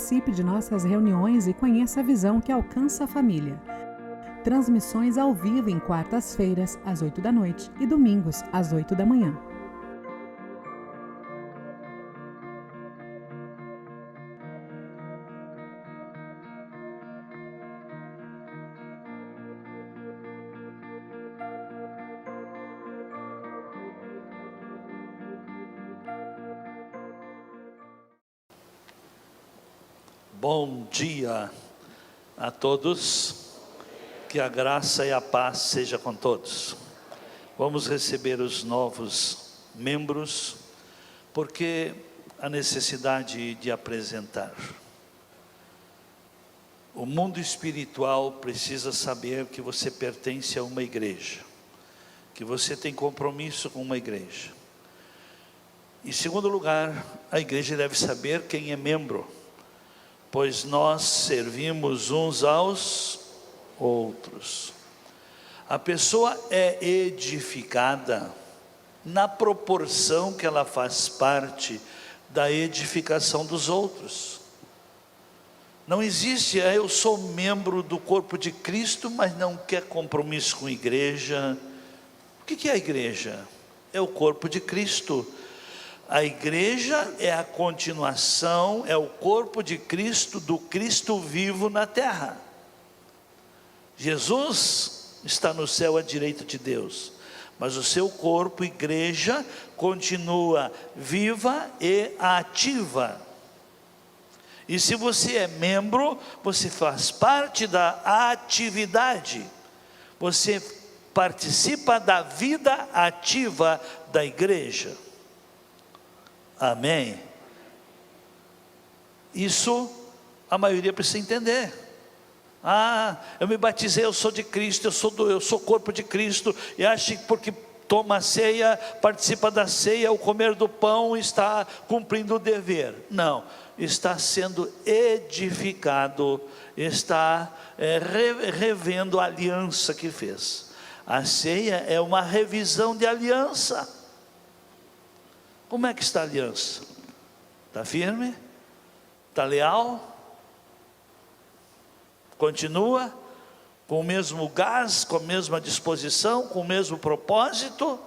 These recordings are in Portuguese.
Participe de nossas reuniões e conheça a visão que alcança a família. Transmissões ao vivo em quartas-feiras, às 8 da noite e domingos, às 8 da manhã. Bom dia a todos, que a graça e a paz seja com todos. Vamos receber os novos membros, porque a necessidade de apresentar. O mundo espiritual precisa saber que você pertence a uma igreja, que você tem compromisso com uma igreja. Em segundo lugar, a igreja deve saber quem é membro, pois nós servimos uns aos outros. A pessoa é edificada na proporção que ela faz parte da edificação dos outros. Não existe, eu sou membro do corpo de Cristo, mas não quer compromisso com a igreja. O que é a igreja? É o corpo de Cristo. A igreja é a continuação, é o corpo de Cristo, do Cristo vivo na terra. Jesus está no céu à direita de Deus, mas o seu corpo, igreja, continua viva e ativa. E se você é membro, você faz parte da atividade, você participa da vida ativa da igreja. Amém? Isso a maioria precisa entender. Eu me batizei, eu sou de Cristo, eu sou corpo de Cristo, e acha que porque toma a ceia, participa da ceia, o comer do pão, está cumprindo o dever. Não, está sendo edificado, está revendo a aliança que fez. A ceia é uma revisão de aliança. Como é que está a aliança? Está firme? Está leal? Continua com o mesmo gás, com a mesma disposição, com o mesmo propósito?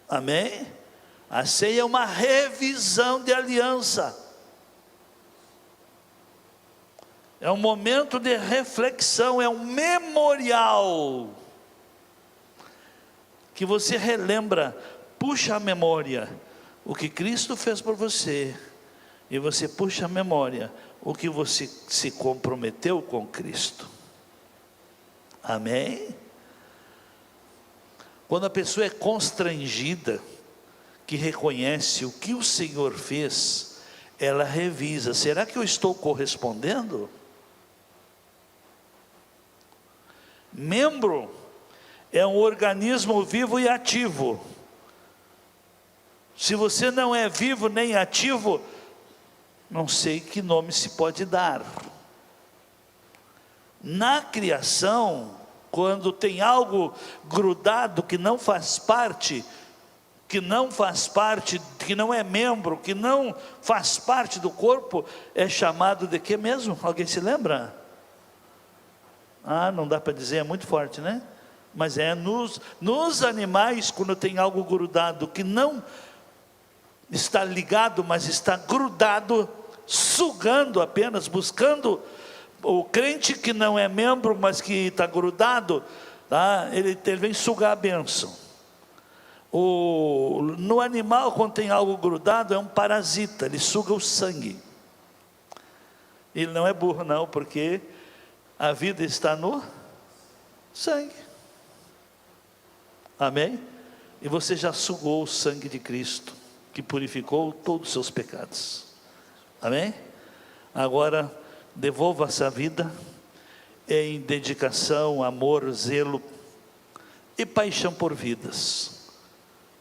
Amém? A ceia é uma revisão de aliança. É um momento de reflexão, é um memorial que você relembra. Puxa a memória o que Cristo fez por você, e você puxa a memória o que você se comprometeu com Cristo. Amém? Quando a pessoa é constrangida, que reconhece o que o Senhor fez, ela revisa: será que eu estou correspondendo? Membro é um organismo vivo e ativo. Se você não é vivo nem ativo, não sei que nome se pode dar. Na criação, quando tem algo grudado que não faz parte, que não é membro, que não faz parte do corpo, é chamado de quê mesmo? Alguém se lembra? Não dá para dizer, é muito forte, né? Mas é nos animais, quando tem algo grudado que não está ligado, mas está grudado, sugando apenas, buscando. O crente que não é membro, mas que está grudado, ele vem sugar a bênção. No animal, quando tem algo grudado, é um parasita, ele suga o sangue. Ele não é burro não, porque a vida está no sangue. Amém? E você já sugou o sangue de Cristo, que purificou todos os seus pecados. Amém? Agora, devolva essa vida em dedicação, amor, zelo e paixão por vidas,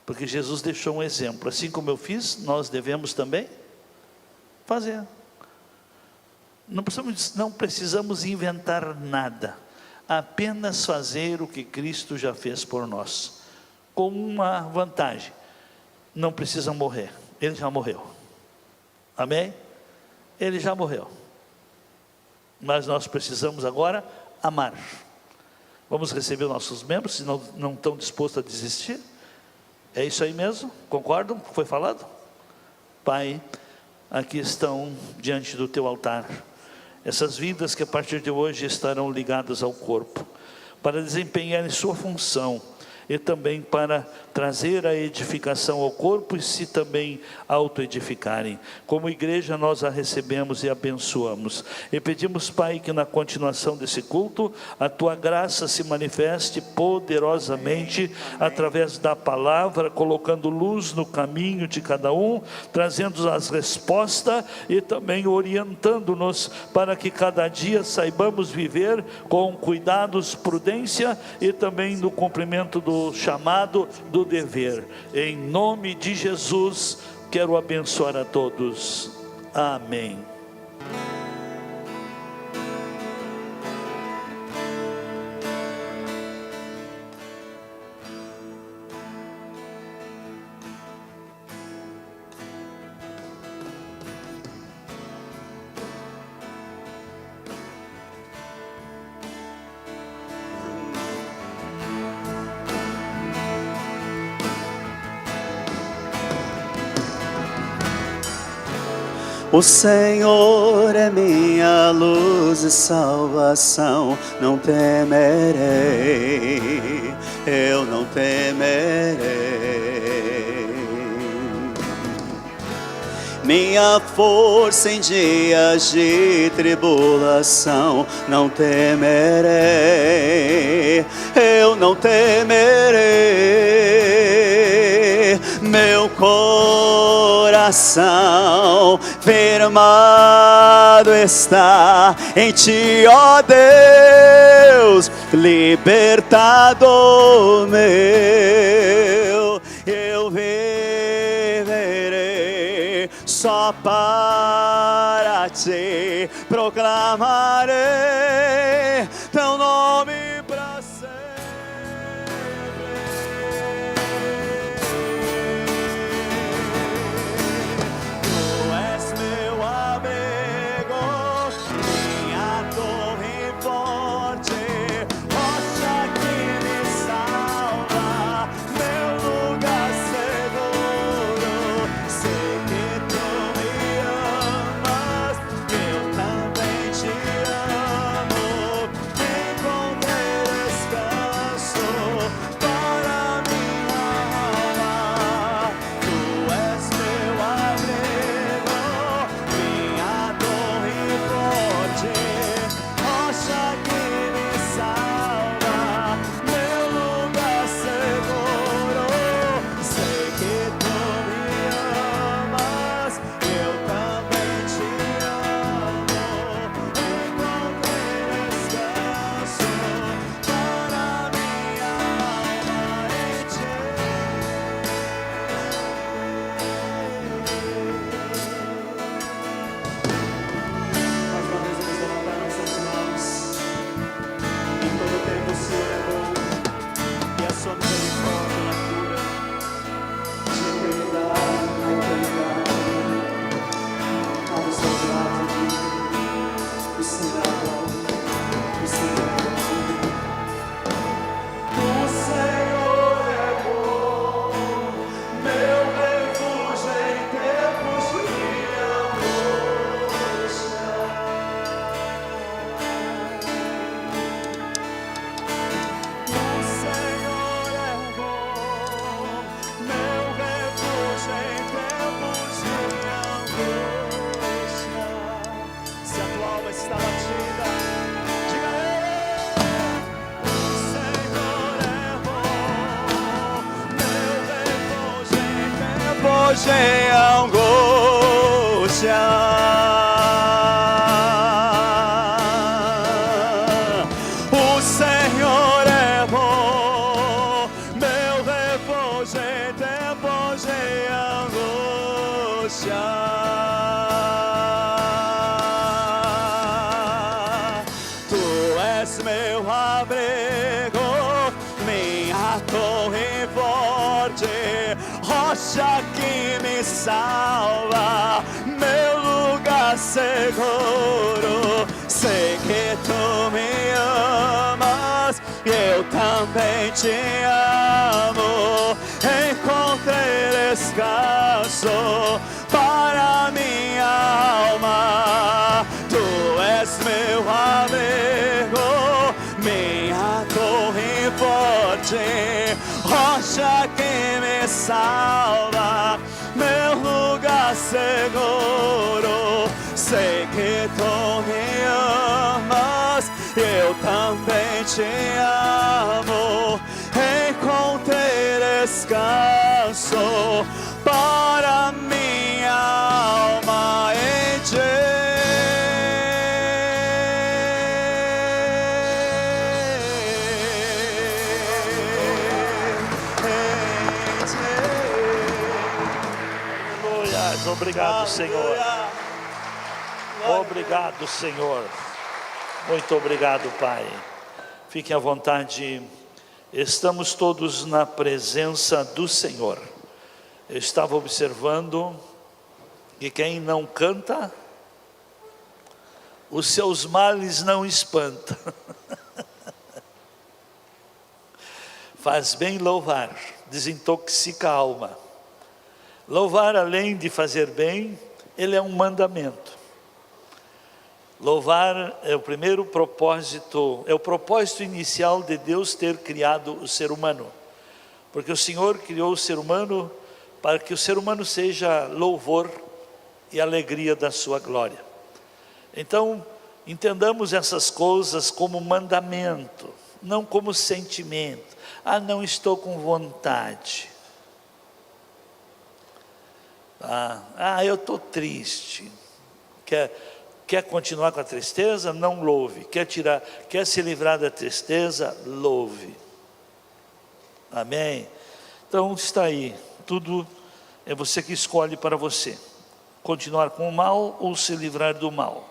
porque Jesus deixou um exemplo: assim como eu fiz, nós devemos também fazer. Não precisamos inventar nada, apenas fazer o que Cristo já fez por nós, com uma vantagem: não precisa morrer, Ele já morreu. Amém? Ele já morreu. Mas nós precisamos agora amar. Vamos receber nossos membros, se não estão dispostos a desistir. É isso aí mesmo? Concordam? Foi falado? Pai, aqui estão diante do teu altar essas vidas que a partir de hoje estarão ligadas ao corpo, para desempenharem sua função, e também para trazer a edificação ao corpo e se também auto-edificarem. Como igreja nós a recebemos e abençoamos. E pedimos, Pai, que na continuação desse culto, a Tua graça se manifeste poderosamente através da palavra, colocando luz no caminho de cada um, trazendo as respostas e também orientando-nos para que cada dia saibamos viver com cuidados, prudência e também no cumprimento do chamado, do dever. Em nome de Jesus, quero abençoar a todos. Amém. O Senhor é minha luz e salvação, não temerei, eu não temerei. Minha força em dias de tribulação, não temerei, eu não temerei. Meu coração firmado está em Ti, ó Deus, libertador meu. Eu viverei só para Ti, proclamarei Teu nome para sempre. Hoje em angústia, o Senhor é bom, meu refúgio em tempos de angústia. Tu és meu abrigo, minha torre forte. rocha que me salva, meu lugar seguro. Sei que tu me amas, eu também te amo. Encontrei descanso para minha alma. Tu és meu amigo, minha torre forte, rocha que me salva, meu lugar seguro. Sei que tu me amas, eu também te amo. Encontrei descanso para minha alma em ti. Aleluia. Obrigado, Senhor. Obrigado, Senhor. Muito obrigado, Pai. Fiquem à vontade. Estamos todos na presença do Senhor. Eu estava observando que quem não canta, os seus males não espanta. Faz bem louvar, desintoxica a alma. Louvar, além de fazer bem, ele é um mandamento. Louvar é o primeiro propósito, é o propósito inicial de Deus ter criado o ser humano. Porque o Senhor criou o ser humano para que o ser humano seja louvor e alegria da sua glória. Então, entendamos essas coisas como mandamento, não como sentimento. Ah, não estou com vontade. Eu estou triste. Quer continuar com a tristeza? Não louve. Quer se livrar da tristeza? Louve. Amém? Então está aí. Tudo é você que escolhe para você. Continuar com o mal ou se livrar do mal.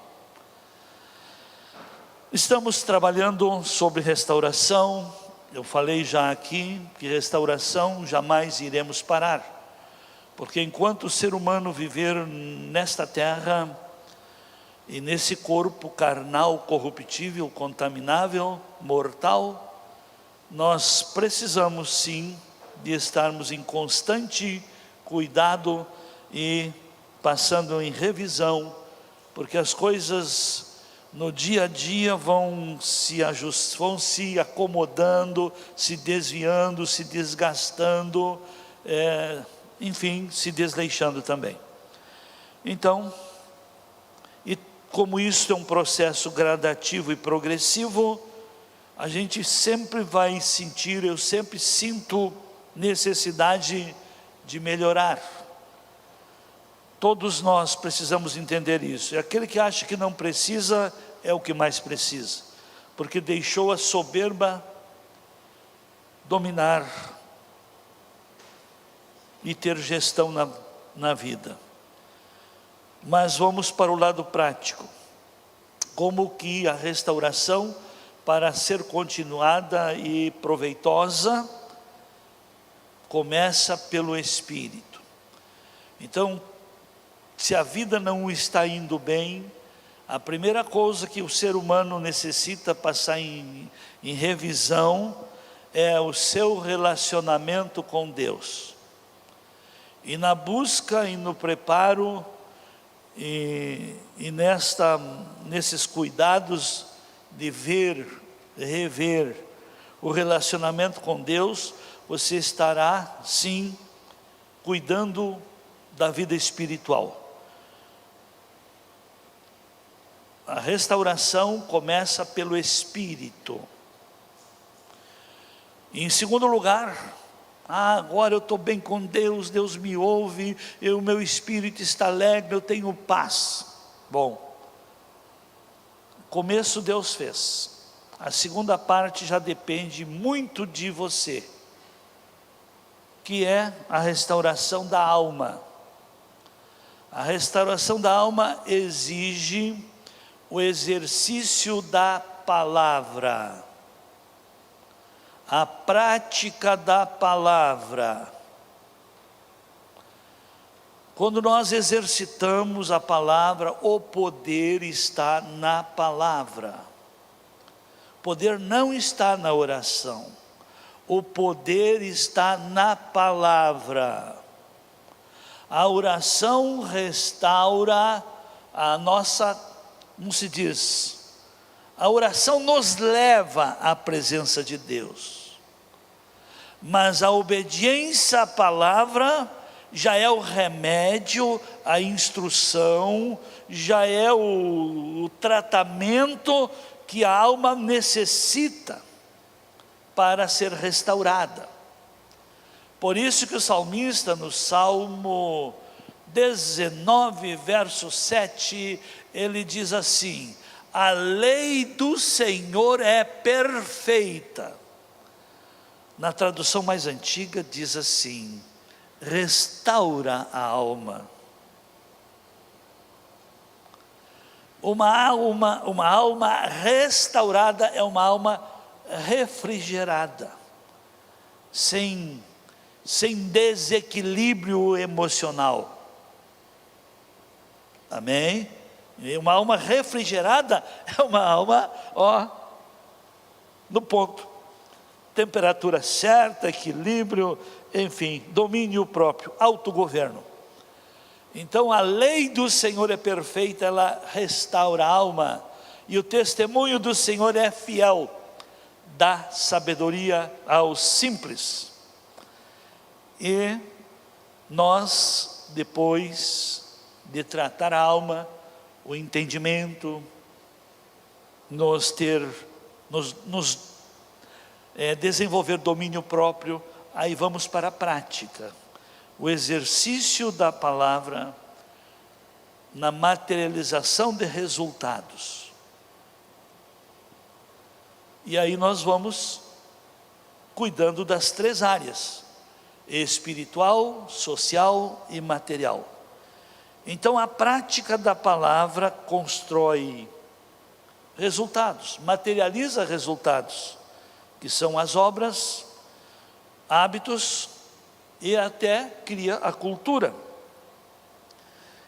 Estamos trabalhando sobre restauração. Eu falei já aqui que restauração jamais iremos parar. Porque enquanto o ser humano viver nesta terra e nesse corpo carnal, corruptível, contaminável, mortal, nós precisamos sim de estarmos em constante cuidado e passando em revisão, porque as coisas no dia a dia vão se acomodando, se desviando, se desgastando, enfim, se desleixando também. Então, como isso é um processo gradativo e progressivo, a gente sempre vai sentir, eu sempre sinto necessidade de melhorar. Todos nós precisamos entender isso. E aquele que acha que não precisa, é o que mais precisa. Porque deixou a soberba dominar e ter gestão na vida. Mas vamos para o lado prático. Como que a restauração, para ser continuada e proveitosa, começa pelo Espírito. Então, se a vida não está indo bem, a primeira coisa que o ser humano necessita passar em revisão é o seu relacionamento com Deus. E na busca e no preparo e nesses cuidados de rever o relacionamento com Deus, você estará sim cuidando da vida espiritual. A restauração começa pelo Espírito. E em segundo lugar, agora eu estou bem com Deus, Deus me ouve, o meu espírito está alegre, eu tenho paz. Bom, começo Deus fez. A segunda parte já depende muito de você, que é a restauração da alma. A restauração da alma exige o exercício da palavra, a prática da palavra. Quando nós exercitamos a palavra, o poder está na palavra. O poder não está na oração. O poder está na palavra. A oração restaura a nossa, como se diz? A oração nos leva à presença de Deus. Mas a obediência à palavra já é o remédio, a instrução, já é o tratamento que a alma necessita para ser restaurada. Por isso que o salmista, no Salmo 19, verso 7, ele diz assim: a lei do Senhor é perfeita. Na tradução mais antiga diz assim: restaura a alma. Uma alma restaurada é uma alma refrigerada, sem desequilíbrio emocional. Amém? E uma alma refrigerada é uma alma, no ponto. Temperatura certa, equilíbrio, enfim, domínio próprio, autogoverno. Então a lei do Senhor é perfeita, ela restaura a alma, e o testemunho do Senhor é fiel, dá sabedoria aos simples. E nós, depois de tratar a alma, o entendimento, desenvolver domínio próprio, aí vamos para a prática, o exercício da palavra na materialização de resultados. E aí nós vamos cuidando das 3 áreas: espiritual, social e material. Então a prática da palavra constrói resultados, materializa resultados, que são as obras, hábitos e até cria a cultura.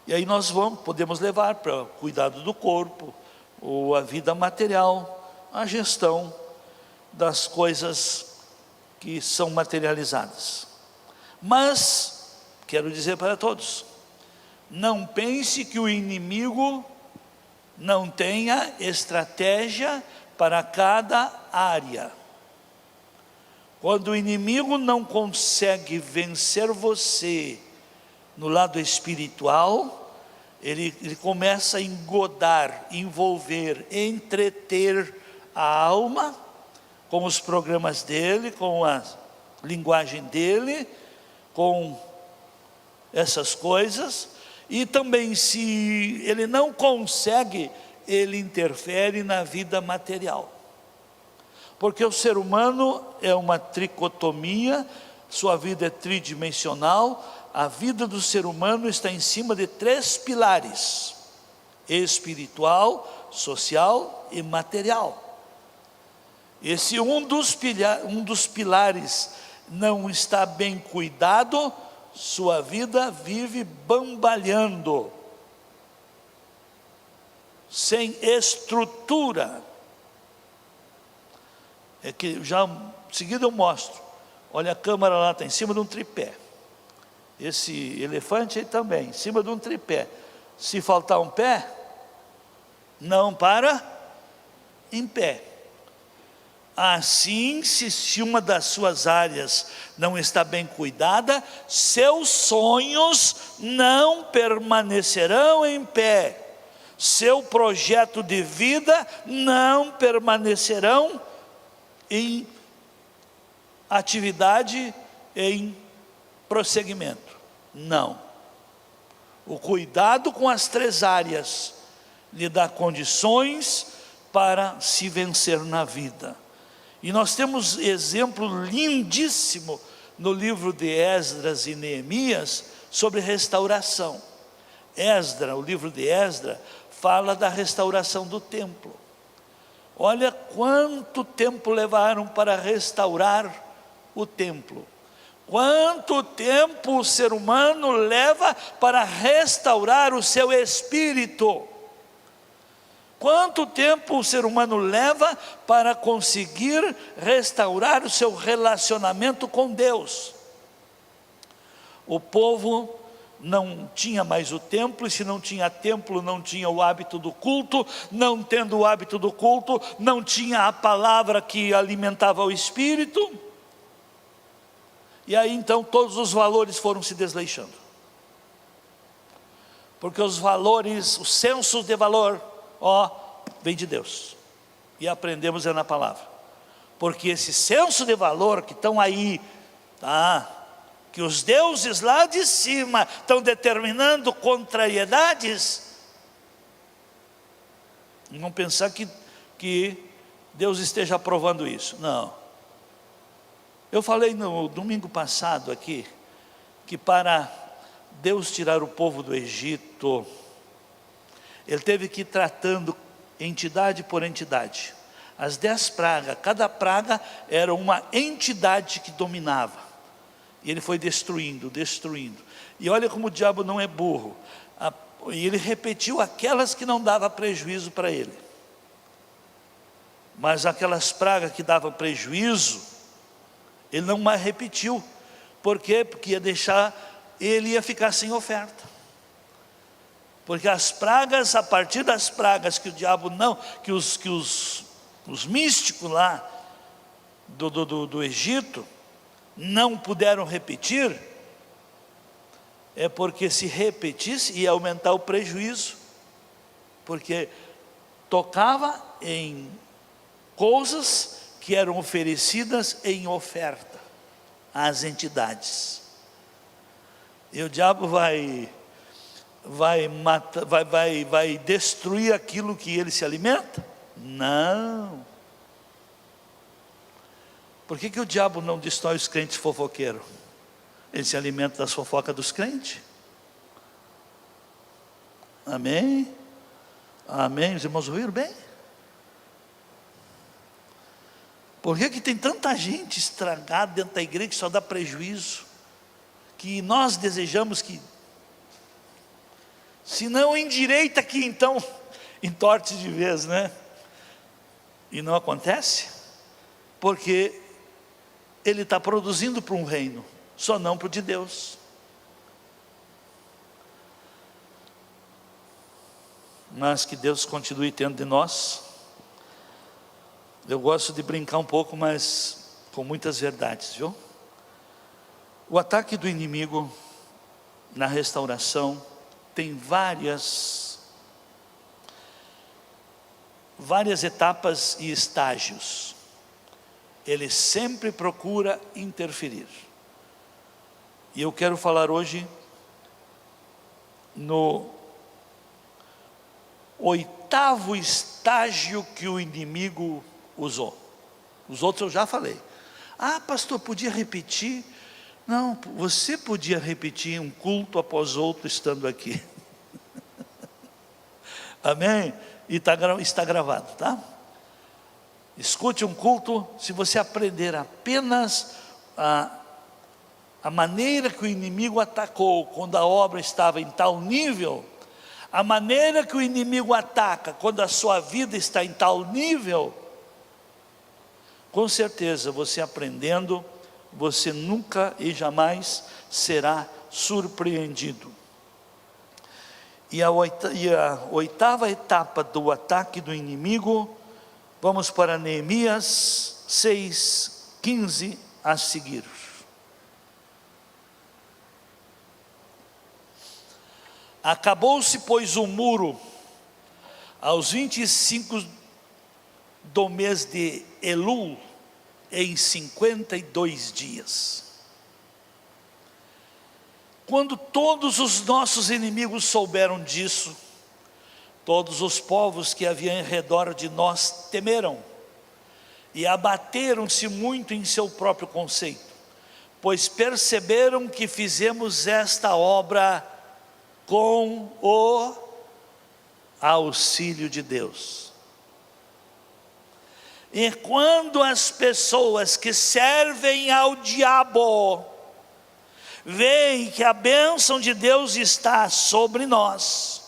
E aí nós podemos levar para o cuidado do corpo, ou a vida material, a gestão das coisas que são materializadas. Mas, quero dizer para todos, não pense que o inimigo não tenha estratégia para cada área. Quando o inimigo não consegue vencer você no lado espiritual, ele começa a engodar, envolver, entreter a alma com os programas dele, com a linguagem dele, com essas coisas. E também, se ele não consegue, ele interfere na vida material. Porque o ser humano é uma tricotomia, sua vida é tridimensional. A vida do ser humano está em cima de 3 pilares: espiritual, social e material. E se um dos pilares não está bem cuidado, sua vida vive bambalhando, sem estrutura. É que já em seguida eu mostro. Olha, a câmera lá está em cima de um tripé. Esse elefante aí também, em cima de um tripé. Se faltar um pé, não para em pé. Assim, se uma das suas áreas não está bem cuidada, seus sonhos não permanecerão em pé. Seu projeto de vida não permanecerão em atividade, em prosseguimento. Não. O cuidado com as 3 áreas lhe dá condições para se vencer na vida. E nós temos exemplo lindíssimo no livro de Esdras e Neemias sobre restauração. O livro de Esdras fala da restauração do templo. Olha quanto tempo levaram para restaurar o templo. Quanto tempo o ser humano leva para restaurar o seu espírito? Quanto tempo o ser humano leva para conseguir restaurar o seu relacionamento com Deus? O povo não tinha mais o templo, e se não tinha templo, não tinha o hábito do culto. Não tendo o hábito do culto, não tinha a palavra que alimentava o espírito. E aí então todos os valores foram se desleixando, porque os valores, o senso de valor, vem de Deus, e aprendemos na palavra, porque esse senso de valor que estão aí, que os deuses lá de cima estão determinando contrariedades, não pensar que Deus esteja aprovando isso, não. Eu falei no domingo passado aqui, que para Deus tirar o povo do Egito, Ele teve que ir tratando entidade por entidade. As 10 pragas, cada praga era uma entidade que dominava. E Ele foi destruindo. E olha como o diabo não é burro. E Ele repetiu aquelas que não davam prejuízo para Ele. Mas aquelas pragas que davam prejuízo, Ele não mais repetiu. Por quê? Porque ele ia ficar sem oferta. Porque as pragas, a partir das pragas que o diabo que os místicos lá do Egito não puderam repetir, é porque se repetisse ia aumentar o prejuízo, porque tocava em coisas que eram oferecidas em oferta às entidades. E o diabo vai destruir aquilo que ele se alimenta? Não. Por que o diabo não destrói os crentes fofoqueiros? Ele se alimenta das fofocas dos crentes. Amém? Amém? Os irmãos ouviram bem? Por que tem tanta gente estragada dentro da igreja que só dá prejuízo? Que nós desejamos que, se não endireita aqui, então entorte de vez, né? E não acontece, porque ele está produzindo para um reino, só não para o de Deus. Mas que Deus continue tendo de nós. Eu gosto de brincar um pouco, mas com muitas verdades, viu? O ataque do inimigo na restauração tem várias etapas e estágios. Ele sempre procura interferir. E eu quero falar hoje no 8º estágio que o inimigo usou. Os outros eu já falei. Pastor, podia repetir? Não, você podia repetir um culto após outro estando aqui. Amém? E está gravado, tá? Escute um culto. Se você aprender apenas a maneira que o inimigo atacou quando a obra estava em tal nível, a maneira que o inimigo ataca quando a sua vida está em tal nível, com certeza você aprendendo, você nunca e jamais será surpreendido. E a 8ª etapa do ataque do inimigo, vamos para Neemias 6:15 a seguir. Acabou-se, pois, o muro aos 25 do mês de Elul, em 52 dias. Quando todos os nossos inimigos souberam disso, todos os povos que haviam em redor de nós temeram e abateram-se muito em seu próprio conceito, pois perceberam que fizemos esta obra com o auxílio de Deus. E quando as pessoas que servem ao diabo veem que a bênção de Deus está sobre nós,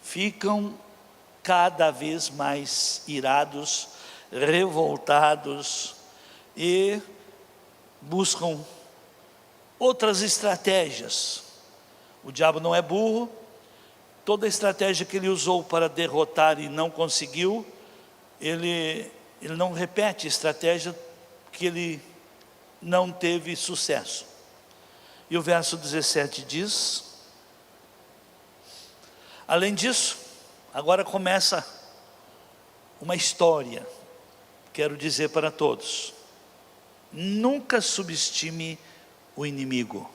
ficam cada vez mais irados, revoltados e buscam outras estratégias. O diabo não é burro, toda a estratégia que ele usou para derrotar e não conseguiu, ele não repete estratégia que ele não teve sucesso. E o verso 17 diz: além disso, agora começa uma história. Quero dizer para todos: nunca subestime o inimigo.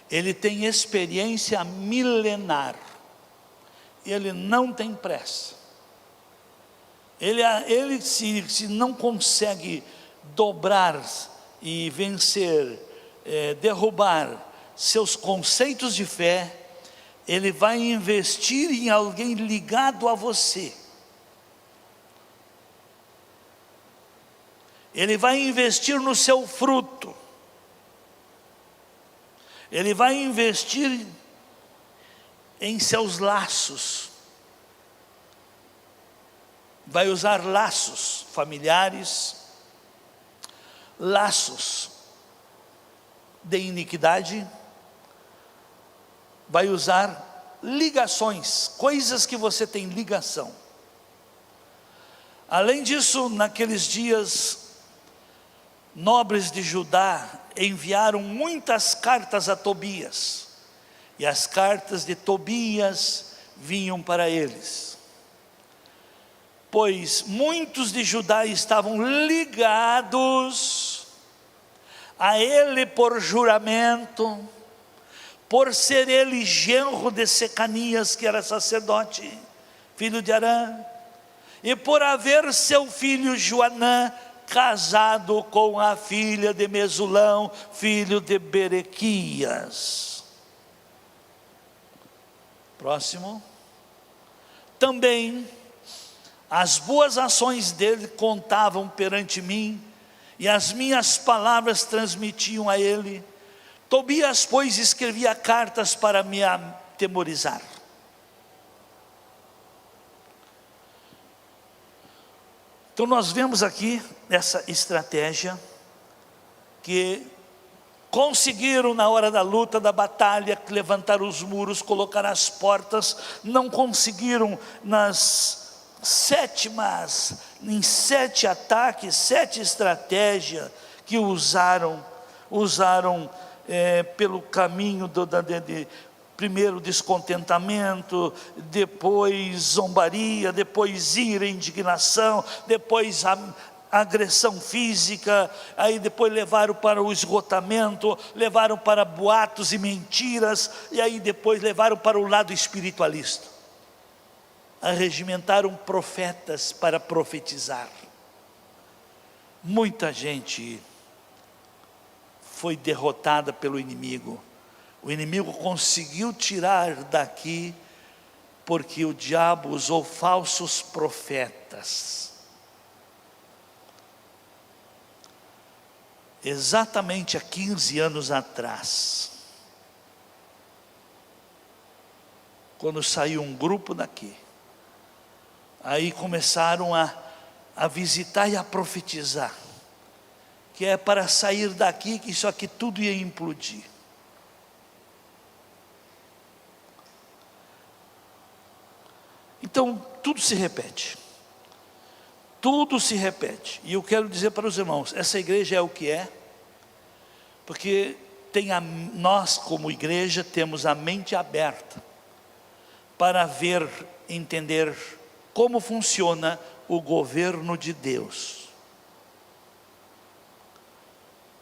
Ele tem experiência milenar, ele não tem pressa. Ele se não consegue dobrar e vencer, derrubar seus conceitos de fé, ele vai investir em alguém ligado a você. Ele vai investir no seu fruto. Ele vai investir em seus laços. Vai usar laços familiares, laços de iniquidade, vai usar ligações, coisas que você tem ligação. Além disso, naqueles dias, nobres de Judá enviaram muitas cartas a Tobias, e as cartas de Tobias vinham para eles, pois muitos de Judá estavam ligados a ele por juramento, por ser ele genro de Secanias, que era sacerdote, filho de Arã, e por haver seu filho Joanã casado com a filha de Mesulão, filho de Berequias. Próximo. Também as boas ações dele contavam perante mim, e as minhas palavras transmitiam a ele. Tobias, pois, escrevia cartas para me atemorizar. Então nós vemos aqui essa estratégia que conseguiram na hora da luta, da batalha, levantar os muros, colocar as portas, não conseguiram em 7 ataques, 7 estratégias que usaram pelo caminho primeiro descontentamento, depois zombaria, depois ira, indignação, depois agressão física, aí depois levaram para o esgotamento, levaram para boatos e mentiras, e aí depois levaram para o lado espiritualista. Arregimentaram profetas para profetizar. Muita gente foi derrotada pelo inimigo. O inimigo conseguiu tirar daqui, porque o diabo usou falsos profetas. Exatamente há 15 anos atrás, quando saiu um grupo daqui, aí começaram a visitar e a profetizar, que é para sair daqui, que isso aqui tudo ia implodir. Então, tudo se repete. Tudo se repete. E eu quero dizer para os irmãos, essa igreja é o que é, porque nós como igreja temos a mente aberta para ver, entender como funciona o governo de Deus.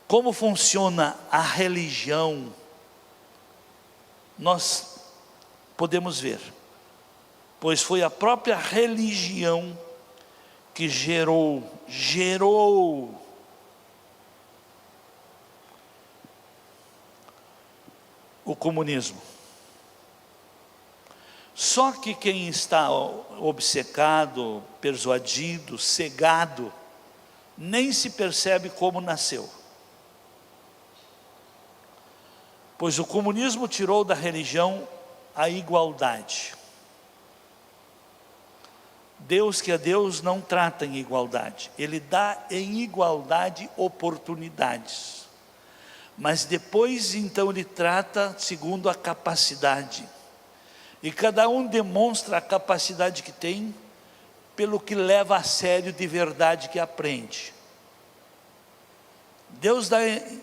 Como funciona a religião, nós podemos ver. Pois foi a própria religião que gerou o comunismo. Só que quem está obcecado, persuadido, cegado, nem se percebe como nasceu. Pois o comunismo tirou da religião a igualdade. Deus, que é Deus, não trata em igualdade. Ele dá em igualdade oportunidades. Mas depois, então, Ele trata segundo a capacidade. E cada um demonstra a capacidade que tem, pelo que leva a sério de verdade que aprende. Deus dá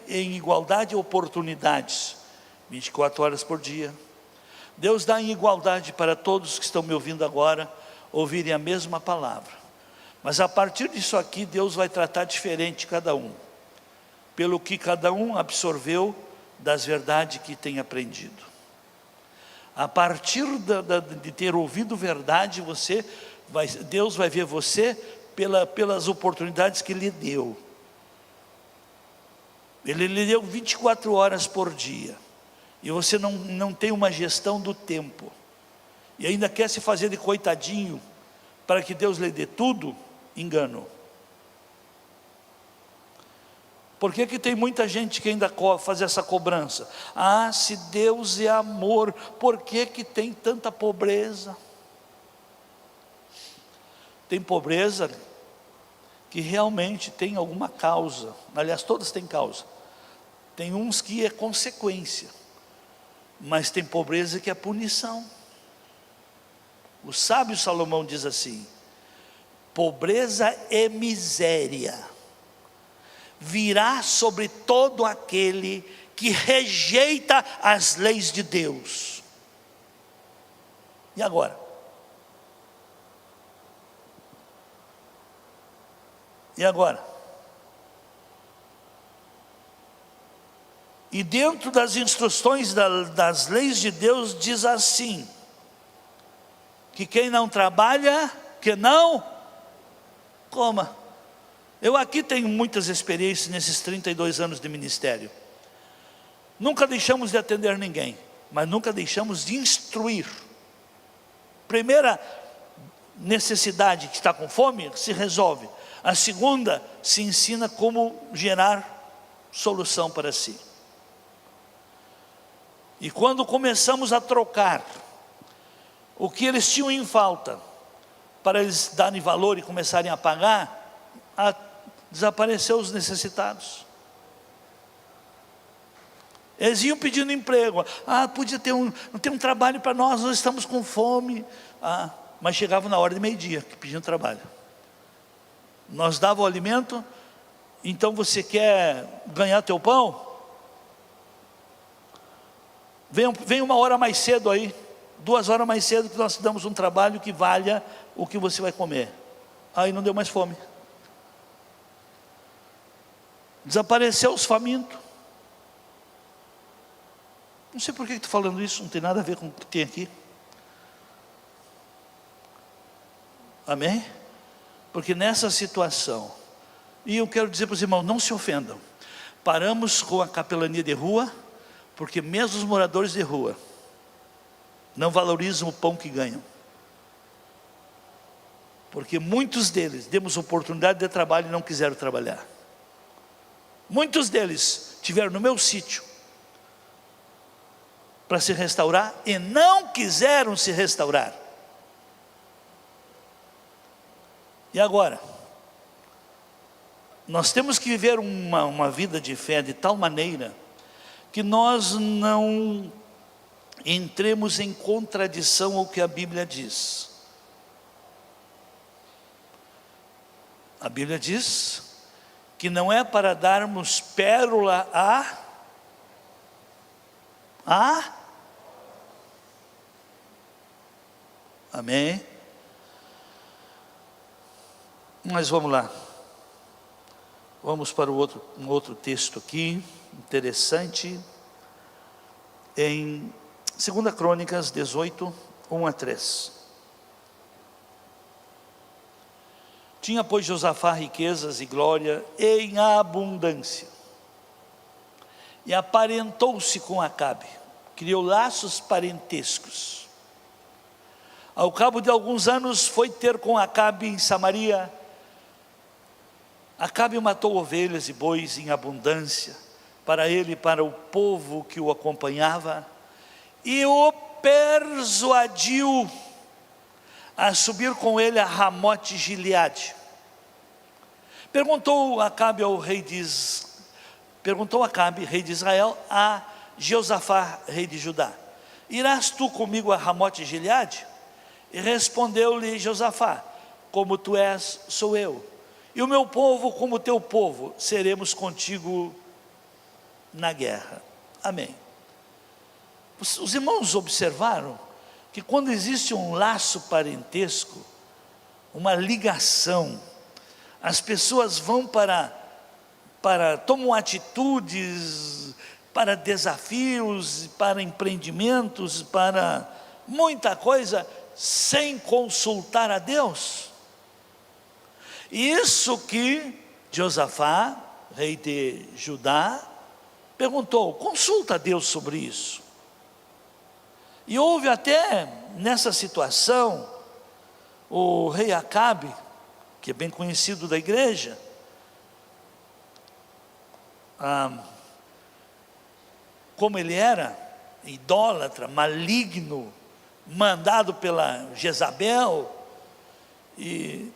em igualdade oportunidades, 24 horas por dia. Deus dá em igualdade para todos que estão me ouvindo agora, ouvirem a mesma palavra. Mas a partir disso aqui, Deus vai tratar diferente cada um, pelo que cada um absorveu das verdades que tem aprendido. A partir de ter ouvido verdade, Deus vai ver você pelas oportunidades que lhe deu. Ele lhe deu 24 horas por dia, e você não tem uma gestão do tempo, e ainda quer se fazer de coitadinho, para que Deus lhe dê tudo. Engano. Por que tem muita gente que ainda faz essa cobrança? Ah, se Deus é amor, por que tem tanta pobreza? Tem pobreza que realmente tem alguma causa, aliás todas têm causa. Tem uns que é consequência, mas tem pobreza que é punição. O sábio Salomão diz assim: pobreza e miséria virá sobre todo aquele que rejeita as leis de Deus. E agora? E agora? E dentro das instruções das leis de Deus diz assim: que quem não trabalha, que não coma. Eu aqui tenho muitas experiências nesses 32 anos de ministério. Nunca deixamos de atender ninguém, mas nunca deixamos de instruir. Primeira necessidade, que está com fome, se resolve. A segunda, se ensina como gerar solução para si. E quando começamos a trocar o que eles tinham em falta, para eles darem valor e começarem a pagar, desapareceu os necessitados. Eles iam pedindo emprego. Podia ter um trabalho para nós estamos com fome. Mas chegavam na hora de meio-dia, que pediam trabalho. Nós dava o alimento. Então você quer ganhar teu pão? Vem uma hora mais cedo aí, 2 horas mais cedo, que nós damos um trabalho que valha o que você vai comer. Aí não deu mais fome. Desapareceu os famintos. Não sei por que estou falando isso, não tem nada a ver com o que tem aqui. Amém? Porque nessa situação, e eu quero dizer para os irmãos, não se ofendam. Paramos com a capelania de rua, porque mesmo os moradores de rua não valorizam o pão que ganham. Porque muitos deles demos oportunidade de trabalho e não quiseram trabalhar. Muitos deles tiveram no meu sítio para se restaurar e não quiseram se restaurar. E agora? Nós temos que viver uma vida de fé de tal maneira que nós não entremos em contradição ao que a Bíblia diz. A Bíblia diz que não é para darmos pérola amém? Mas vamos lá. Vamos para um outro texto aqui, interessante. Em 2 Crônicas 18, 1-3. Tinha, pois, Josafá riquezas e glória em abundância, e aparentou-se com Acabe, criou laços parentescos. Ao cabo de alguns anos foi ter com Acabe em Samaria. Acabe matou ovelhas e bois em abundância, para ele e para o povo que o acompanhava, e o persuadiu a subir com ele a Ramote Gileade. Perguntou Acabe, rei de Israel, a Jeosafá, rei de Judá: irás tu comigo a Ramote Gileade? E respondeu-lhe Jeosafá: como tu és, sou eu, e o meu povo como o teu povo, seremos contigo na guerra. Amém. Os irmãos observaram que quando existe um laço parentesco, uma ligação, as pessoas vão tomam atitudes, para desafios, para empreendimentos, para muita coisa, sem consultar a Deus. Isso que Josafá, rei de Judá, perguntou: consulta a Deus sobre isso. E houve até nessa situação, o rei Acabe, que é bem conhecido da igreja, como ele era idólatra, maligno, mandado pela Jezabel, e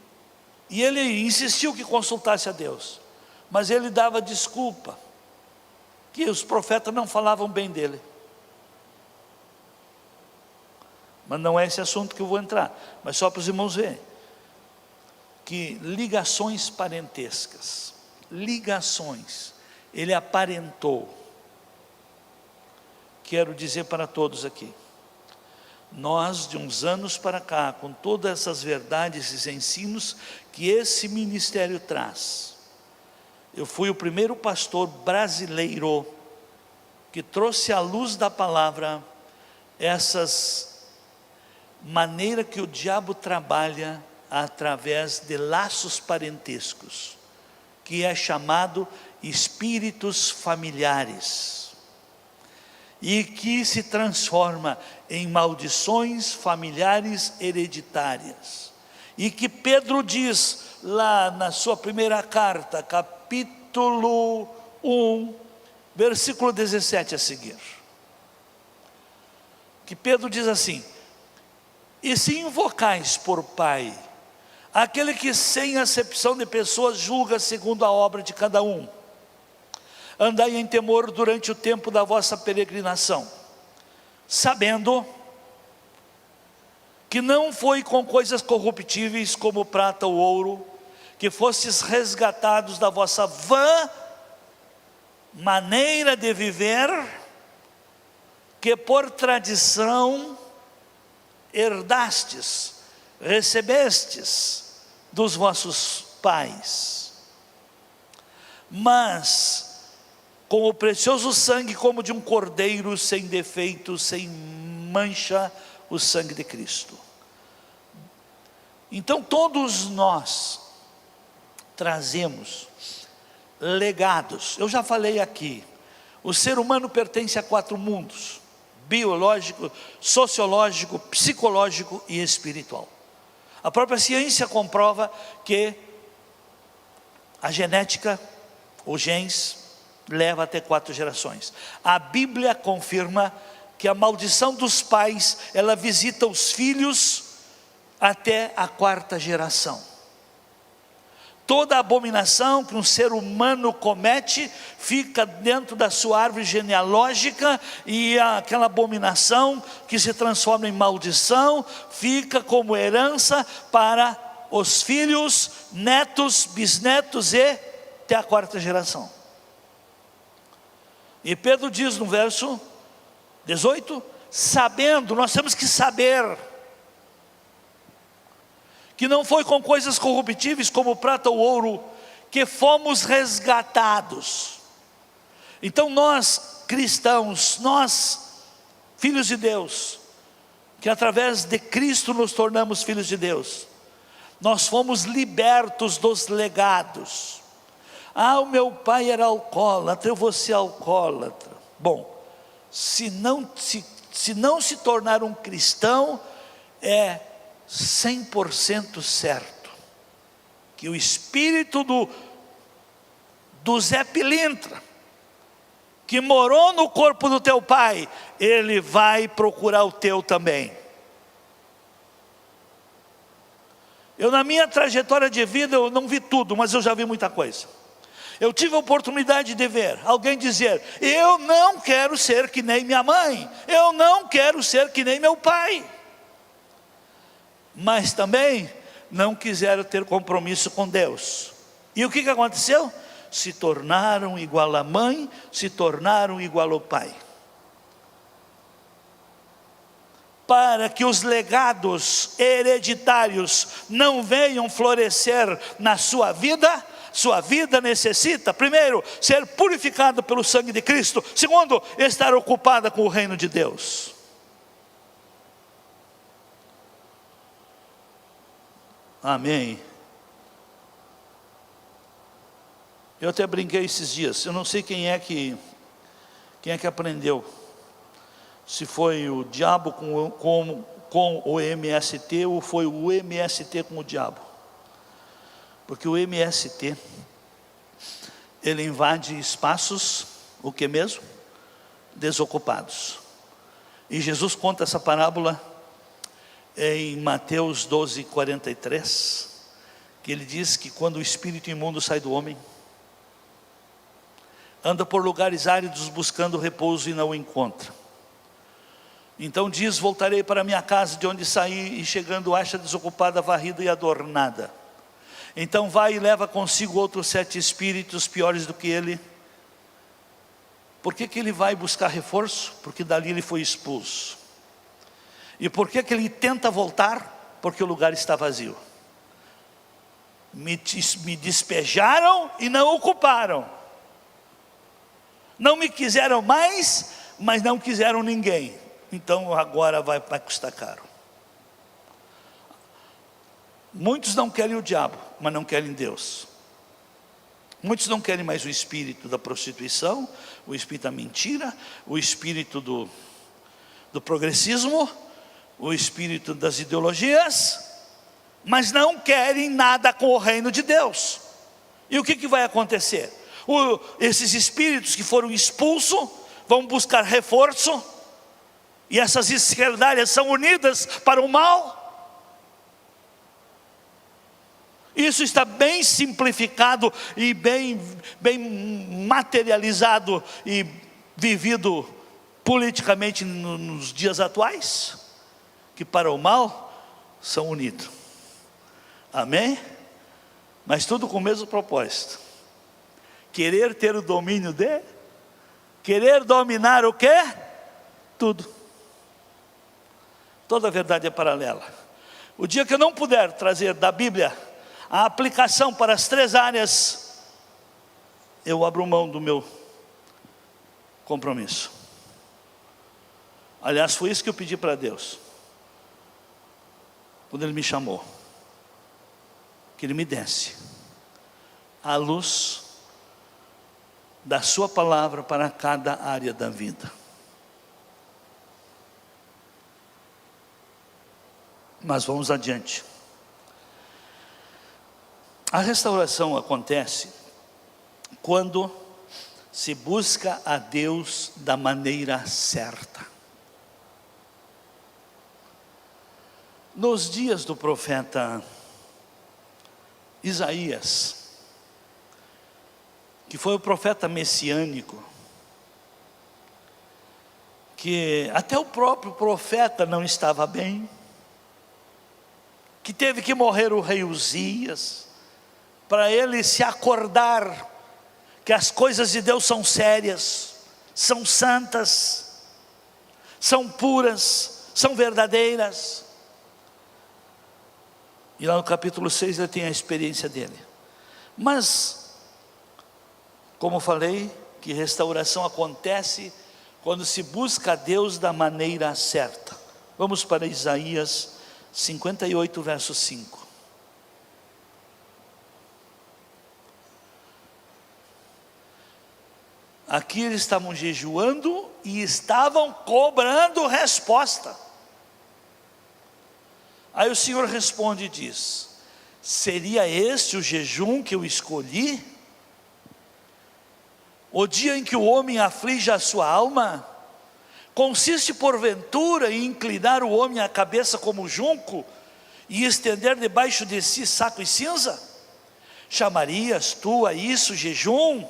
ele insistiu que consultasse a Deus, mas ele dava desculpa, que os profetas não falavam bem dele. Mas não é esse assunto que eu vou entrar, mas só para os irmãos verem, que ligações parentescas, ele aparentou. Quero dizer para todos aqui, nós de uns anos para cá, com todas essas verdades, esses ensinos que esse ministério traz, eu fui o primeiro pastor brasileiro que trouxe à luz da palavra essas maneiras que o diabo trabalha através de laços parentescos, que é chamado espíritos familiares, e que se transforma em maldições familiares hereditárias, e que Pedro diz lá na sua primeira carta, capítulo 1, versículo 17 a seguir, que Pedro diz assim: e se invocais por Pai aquele que sem acepção de pessoas julga segundo a obra de cada um, andai em temor durante o tempo da vossa peregrinação, sabendo que não foi com coisas corruptíveis como prata ou ouro, que fostes resgatados da vossa vã maneira de viver, que por tradição herdastes, recebestes dos vossos pais, mas com o precioso sangue como de um cordeiro, sem defeito, sem mancha, o sangue de Cristo. Então todos nós trazemos legados. Eu já falei aqui, o ser humano pertence a 4 mundos: biológico, sociológico, psicológico e espiritual. A própria ciência comprova que a genética, os genes, leva até 4 gerações. A Bíblia confirma que a maldição dos pais, ela visita os filhos até a 4ª geração. Toda abominação que um ser humano comete fica dentro da sua árvore genealógica, e aquela abominação que se transforma em maldição fica como herança para os filhos, netos, bisnetos e até a 4ª geração. E Pedro diz no verso 18, sabendo, nós temos que saber, que não foi com coisas corruptíveis como prata ou ouro que fomos resgatados. Então nós cristãos, nós filhos de Deus, que através de Cristo nos tornamos filhos de Deus, nós fomos libertos dos legados. O meu pai era alcoólatra, eu vou ser alcoólatra. Bom, se não se tornar um cristão, é 100% certo que o espírito do Zé Pilintra, que morou no corpo do teu pai, ele vai procurar o teu também. Eu, na minha trajetória de vida, eu não vi tudo, mas eu já vi muita coisa. Eu tive a oportunidade de ver alguém dizer: eu não quero ser que nem minha mãe, eu não quero ser que nem meu pai. Mas também não quiseram ter compromisso com Deus. E o que aconteceu? Se tornaram igual à mãe, se tornaram igual ao pai. Para que os legados hereditários não venham florescer na sua vida necessita, primeiro, ser purificado pelo sangue de Cristo. Segundo, estar ocupada com o reino de Deus. Amém. Eu até brinquei esses dias, eu não sei quem é que aprendeu. Se foi o diabo com o MST, ou foi o MST com o diabo. Porque o MST, ele invade espaços, o que mesmo? Desocupados. E Jesus conta essa parábola em Mateus 12:43, que ele diz que quando o espírito imundo sai do homem, anda por lugares áridos buscando repouso e não o encontra. Então diz: voltarei para minha casa de onde saí, e chegando acha desocupada, varrida e adornada. Então vai e leva consigo outros 7 espíritos piores do que ele. Por que ele vai buscar reforço? Porque dali ele foi expulso. E por que ele tenta voltar? Porque o lugar está vazio. Me despejaram e não ocuparam. Não me quiseram mais, mas não quiseram ninguém. Então agora vai custar caro. Muitos não querem o diabo, mas não querem Deus. Muitos não querem mais o espírito da prostituição, o espírito da mentira, o espírito do progressismo, o espírito das ideologias, mas não querem nada com o reino de Deus. E o que vai acontecer? Esses espíritos que foram expulsos vão buscar reforço, e essas esquerdalhas são unidas para o mal. Isso está bem simplificado e bem materializado e vivido politicamente nos dias atuais, que para o mal são unidos. Amém? Mas tudo com o mesmo propósito: querer ter o domínio querer dominar o quê? Tudo. Toda a verdade é paralela. O dia que eu não puder trazer da Bíblia a aplicação para as 3 áreas, eu abro mão do meu compromisso. Aliás, foi isso que eu pedi para Deus quando Ele me chamou, que Ele me desse a luz da sua palavra para cada área da vida. Mas vamos adiante. A restauração acontece quando se busca a Deus da maneira certa. Nos dias do profeta Isaías, que foi o profeta messiânico, que até o próprio profeta não estava bem, que teve que morrer o rei Uzias, para ele se acordar que as coisas de Deus são sérias, são santas, são puras, são verdadeiras. E lá no capítulo 6 ele tem a experiência dele. Mas, como falei, que restauração acontece quando se busca a Deus da maneira certa. Vamos para Isaías 58, verso 5. Aqui eles estavam jejuando e estavam cobrando resposta. Aí o Senhor responde e diz: seria este o jejum que eu escolhi? O dia em que o homem aflige a sua alma, consiste porventura em inclinar o homem a cabeça como junco, e estender debaixo de si saco e cinza? Chamarias tu a isso jejum,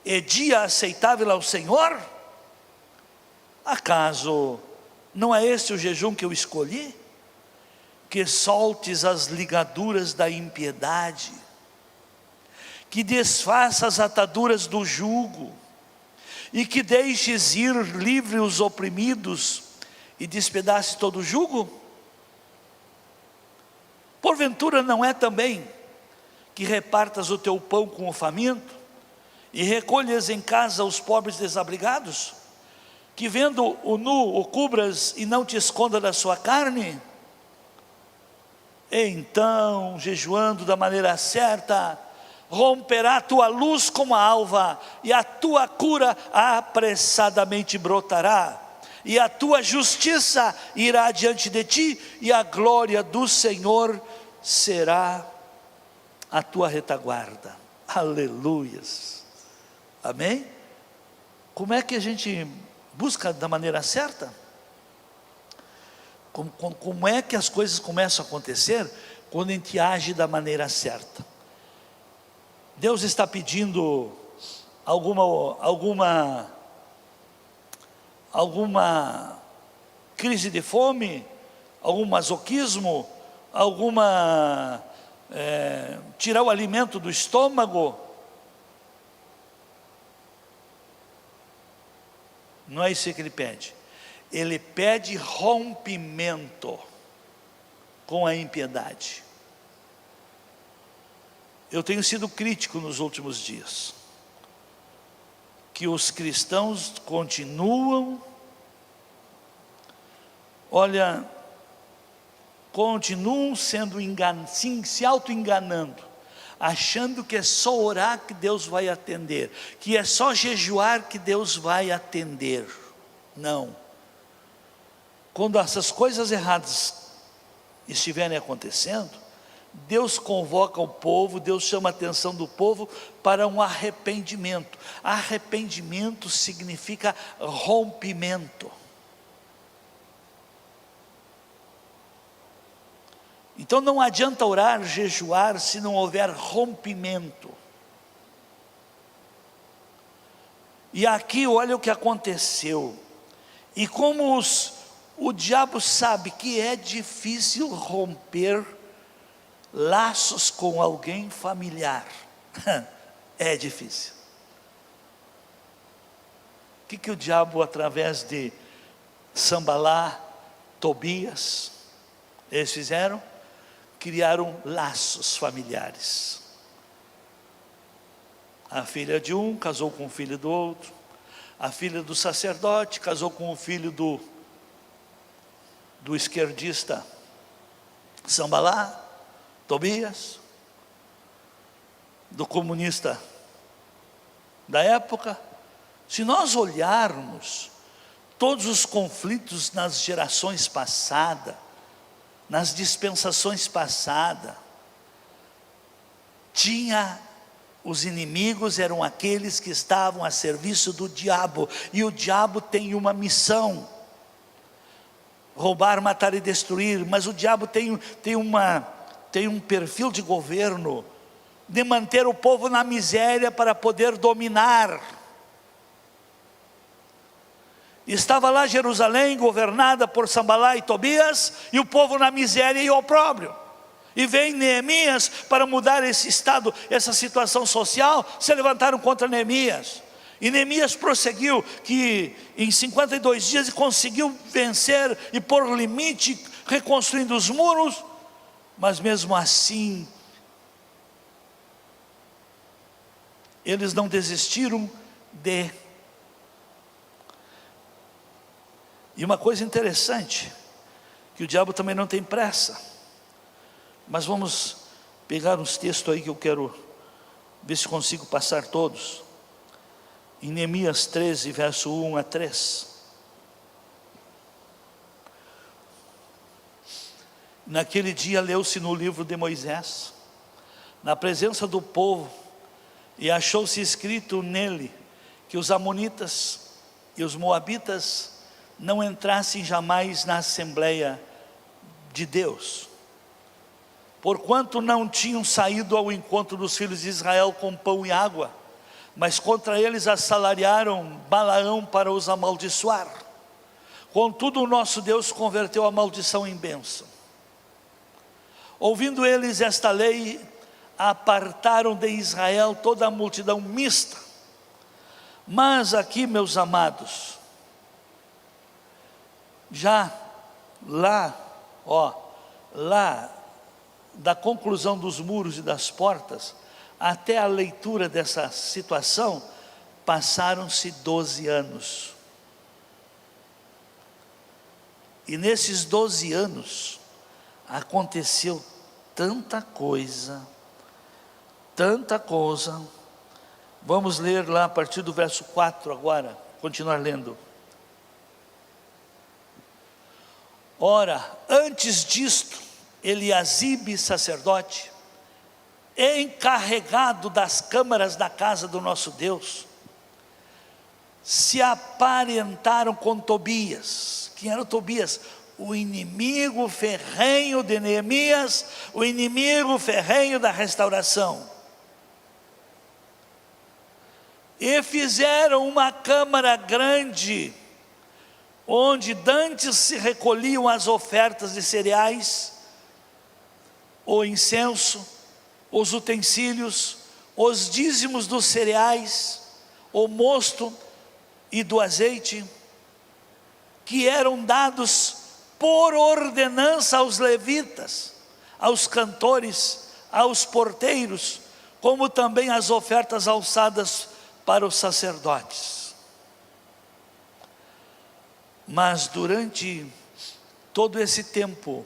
e dia aceitável ao Senhor? Acaso não é esse o jejum que eu escolhi? Que soltes as ligaduras da impiedade, que desfaça as ataduras do jugo, e que deixes ir livre os oprimidos, e despedace todo o jugo? Porventura não é também que repartas o teu pão com o faminto, e recolhas em casa os pobres desabrigados? Que vendo o nu o cubras e não te esconda da sua carne? Então, jejuando da maneira certa, romperá a tua luz como a alva, e a tua cura apressadamente brotará, e a tua justiça irá diante de ti, e a glória do Senhor será a tua retaguarda. Aleluias, amém? Como é que a gente busca da maneira certa? Como é que as coisas começam a acontecer? Quando a gente age da maneira certa. Deus está pedindo alguma crise de fome, algum masoquismo, tirar o alimento do estômago? Não é isso que ele pede. Ele pede rompimento com a impiedade. Eu tenho sido crítico nos últimos dias, que os cristãos continuam, continuam se auto-enganando, achando que é só orar que Deus vai atender, que é só jejuar que Deus vai atender. Não. Quando essas coisas erradas estiverem acontecendo, Deus convoca o povo, Deus chama a atenção do povo para um arrependimento. Arrependimento significa rompimento. Então não adianta orar, jejuar, se não houver rompimento. E aqui olha o que aconteceu. E como o diabo sabe que é difícil romper laços com alguém familiar. É difícil. O que o diabo, através de Sambalá, Tobias, eles fizeram? Criaram laços familiares. A filha de um casou com o filho do outro. A filha do sacerdote casou com o filho do esquerdista Sambalá, Tobias, do comunista da época. Se nós olharmos todos os conflitos nas gerações passadas, nas dispensações passadas, os inimigos eram aqueles que estavam a serviço do diabo, e o diabo tem uma missão: roubar, matar e destruir. Mas o diabo tem um perfil de governo, de manter o povo na miséria para poder dominar. Estava lá Jerusalém governada por Sambalá e Tobias, e o povo na miséria e opróbrio. E vem Neemias para mudar esse estado, essa situação social. Se levantaram contra Neemias, e Neemias prosseguiu, que em 52 dias conseguiu vencer e pôr limite, reconstruindo os muros. Mas mesmo assim, eles não desistiram de. E uma coisa interessante, que o diabo também não tem pressa. Mas vamos pegar uns textos aí que eu quero ver se consigo passar todos. Em Neemias 13, verso 1 a 3. Naquele dia leu-se no livro de Moisés, na presença do povo, e achou-se escrito nele que os amonitas e os moabitas não entrassem jamais na Assembleia de Deus, porquanto não tinham saído ao encontro dos filhos de Israel com pão e água, mas contra eles assalariaram Balaão para os amaldiçoar. Contudo, o nosso Deus converteu a maldição em bênção. Ouvindo eles esta lei, apartaram de Israel toda a multidão mista. Mas aqui, meus amados, já lá da conclusão dos muros e das portas, até a leitura dessa situação, passaram-se 12 anos. E nesses 12 anos, aconteceu tanta coisa. Vamos ler lá a partir do verso 4 agora, continuar lendo. Ora, antes disto, Eliasibe, sacerdote, encarregado das câmaras da casa do nosso Deus, se aparentaram com Tobias. Quem era o Tobias? O inimigo ferrenho de Neemias, o inimigo ferrenho da restauração. E fizeram uma câmara grande, onde dantes se recolhiam as ofertas de cereais, o incenso, os utensílios, os dízimos dos cereais, o mosto e do azeite, que eram dados por ordenança aos levitas, aos cantores, aos porteiros, como também as ofertas alçadas para os sacerdotes. Mas durante todo esse tempo,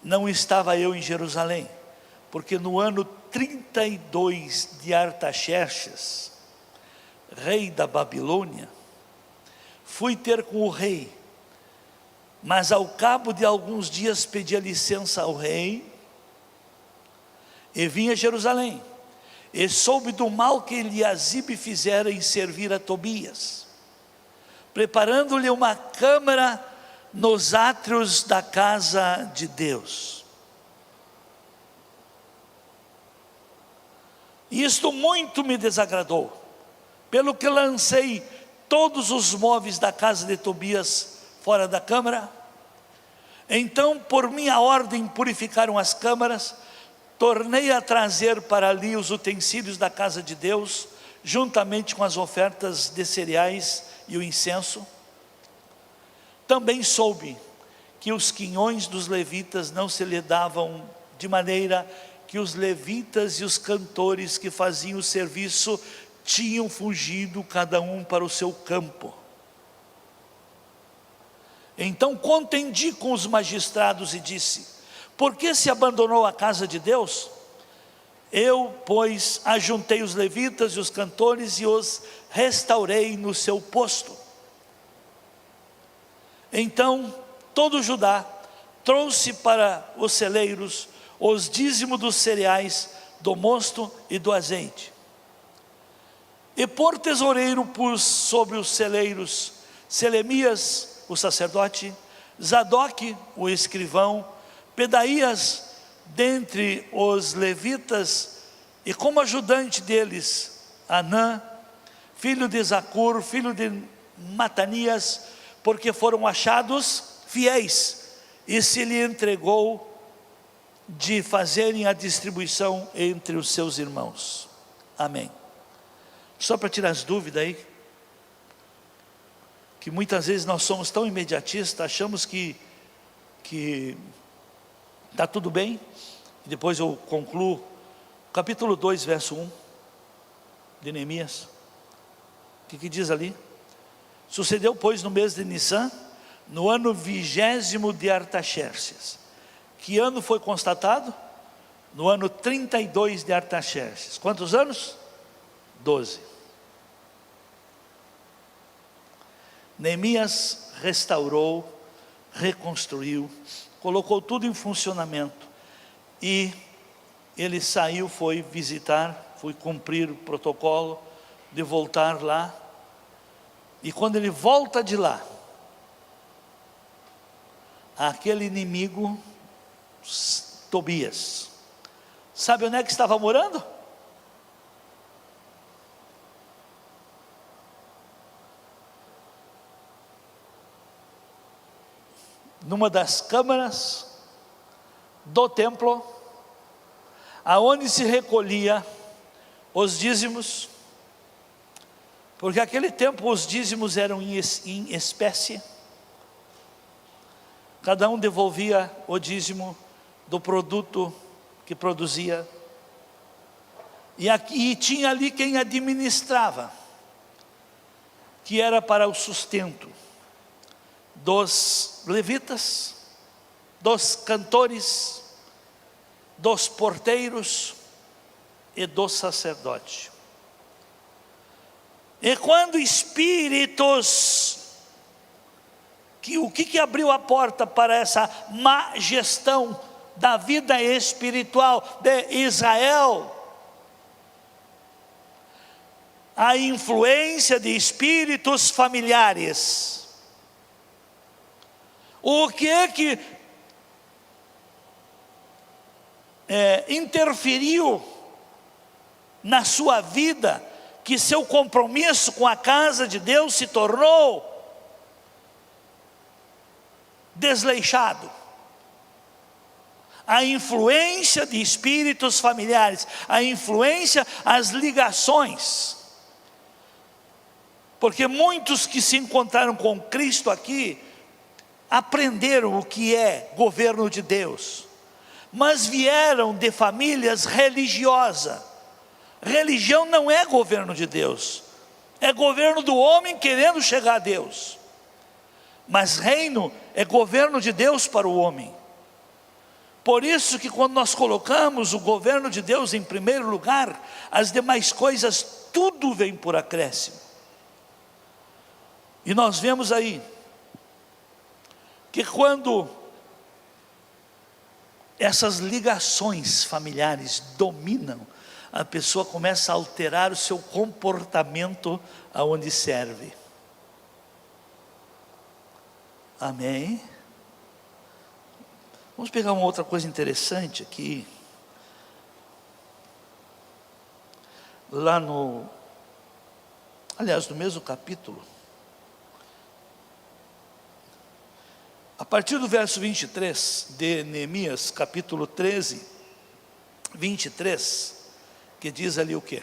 não estava eu em Jerusalém, porque no ano 32 de Artaxerxes, rei da Babilônia, fui ter com o rei, mas ao cabo de alguns dias pedi a licença ao rei, e vim a Jerusalém, e soube do mal que Eliasibe fizera em servir a Tobias, preparando-lhe uma câmara nos átrios da casa de Deus. Isto muito me desagradou, pelo que lancei todos os móveis da casa de Tobias fora da câmara. Então, por minha ordem, purificaram as câmaras, tornei a trazer para ali os utensílios da casa de Deus, juntamente com as ofertas de cereais e o incenso. Também soube que os quinhões dos levitas não se lhe davam, de maneira que os levitas e os cantores que faziam o serviço tinham fugido cada um para o seu campo. Então contendi com os magistrados e disse: por que se abandonou a casa de Deus? Eu, pois, ajuntei os levitas e os cantores e os restaurei no seu posto. Então todo Judá trouxe para os celeiros os dízimos dos cereais, do mosto e do azeite. E por tesoureiro pus sobre os celeiros Selemias, o sacerdote, Zadoque, o escrivão, Pedaías, dentre os levitas, e como ajudante deles, Anã, filho de Zacur, filho de Matanias, porque foram achados fiéis, e se lhe entregou de fazerem a distribuição entre os seus irmãos. Amém. Só para tirar as dúvidas aí, que muitas vezes nós somos tão imediatistas, achamos que está tudo bem, e depois eu concluo, capítulo 2, verso 1, de Neemias. O que diz ali? Sucedeu, pois, no mês de Nissan, no ano 20º de Artaxerxes. Que ano foi constatado? No ano 32 de Artaxerxes. Quantos anos? 12. Neemias restaurou, reconstruiu, colocou tudo em funcionamento, e ele saiu, foi visitar, foi cumprir o protocolo de voltar lá E quando ele volta de lá, aquele inimigo, Tobias, sabe onde é que estava morando? Numa das câmaras do templo, aonde se recolhia os dízimos, porque naquele tempo os dízimos eram em espécie, cada um devolvia o dízimo do produto que produzia, e tinha ali quem administrava, que era para o sustento dos levitas, dos cantores, dos porteiros e do sacerdote. E quando espíritos, o que abriu a porta para essa má gestão da vida espiritual de Israel? A influência de espíritos familiares. O que é que interferiu na sua vida, que seu compromisso com a casa de Deus se tornou desleixado? A influência de espíritos familiares, a influência, as ligações. Porque muitos que se encontraram com Cristo aqui, aprenderam o que é governo de Deus, mas vieram de famílias religiosas. Religião não é governo de Deus, é governo do homem querendo chegar a Deus. Mas reino é governo de Deus para o homem. Por isso que quando nós colocamos o governo de Deus em primeiro lugar, as demais coisas tudo vem por acréscimo. E nós vemos aí que quando essas ligações familiares dominam, a pessoa começa a alterar o seu comportamento aonde serve. Amém? Vamos pegar uma outra coisa interessante aqui. Lá no mesmo capítulo, a partir do verso 23 de Neemias, capítulo 13, 23, que diz ali o quê?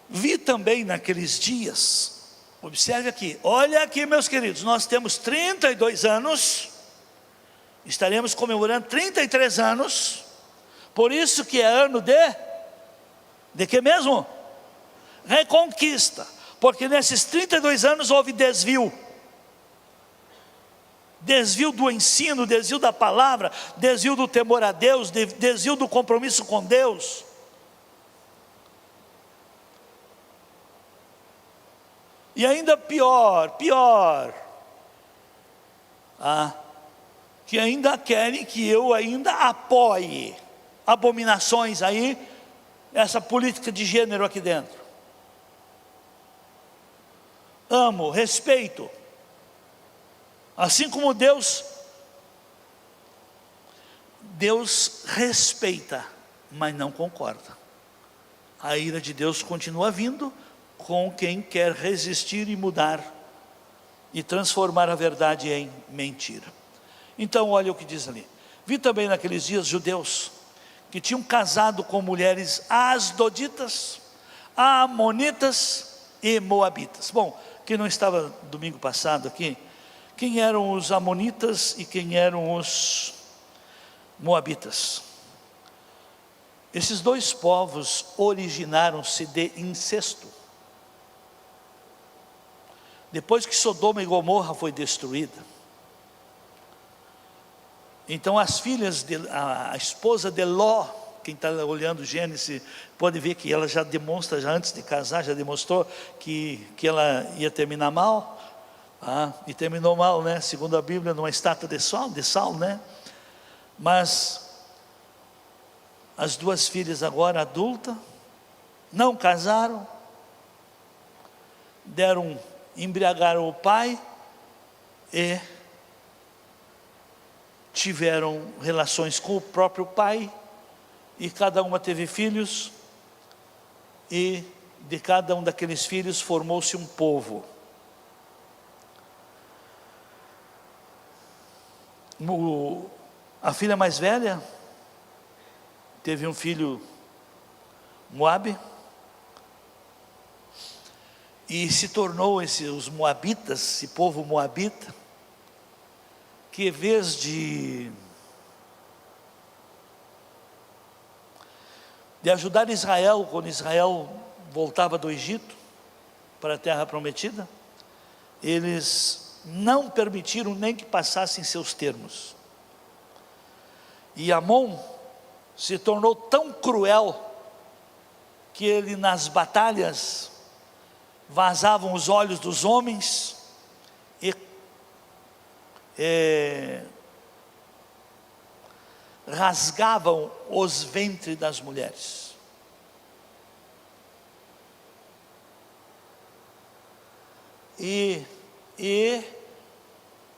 Vi também naqueles dias, observe aqui, olha aqui meus queridos, nós temos 32 anos, estaremos comemorando 33 anos, por isso que é ano de que mesmo? Reconquista, porque nesses 32 anos houve desvio do ensino, desvio da palavra, desvio do temor a Deus, desvio do compromisso com Deus. E ainda pior, que ainda querem que eu ainda apoie abominações aí, essa política de gênero aqui dentro. Amo, respeito, assim como Deus respeita, mas não concorda. A ira de Deus continua vindo com quem quer resistir e mudar e transformar a verdade em mentira. Então olha o que diz ali. Vi também naqueles dias judeus que tinham casado com mulheres asdoditas, amonitas e moabitas. Bom, quem não estava domingo passado aqui, quem eram os amonitas e quem eram os moabitas? Esses dois povos originaram-se de incesto. Depois que Sodoma e Gomorra foi destruída, então as filhas, a esposa de Ló, quem está olhando Gênesis, pode ver que ela já demonstra, já antes de casar, já demonstrou que ela ia terminar mal, e terminou mal, né? Segundo a Bíblia, numa estátua de sal, né? Mas as duas filhas agora adultas, não casaram, embriagaram o pai e tiveram relações com o próprio pai, e cada uma teve filhos, e de cada um daqueles filhos formou-se um povo. A filha mais velha teve um filho Moabe, e se tornou os moabitas, esse povo moabita, que em vez de ajudar Israel, quando Israel voltava do Egito para a terra prometida, eles não permitiram nem que passassem seus termos. E Amon se tornou tão cruel que ele, nas batalhas, vazavam os olhos dos homens e rasgavam os ventres das mulheres. E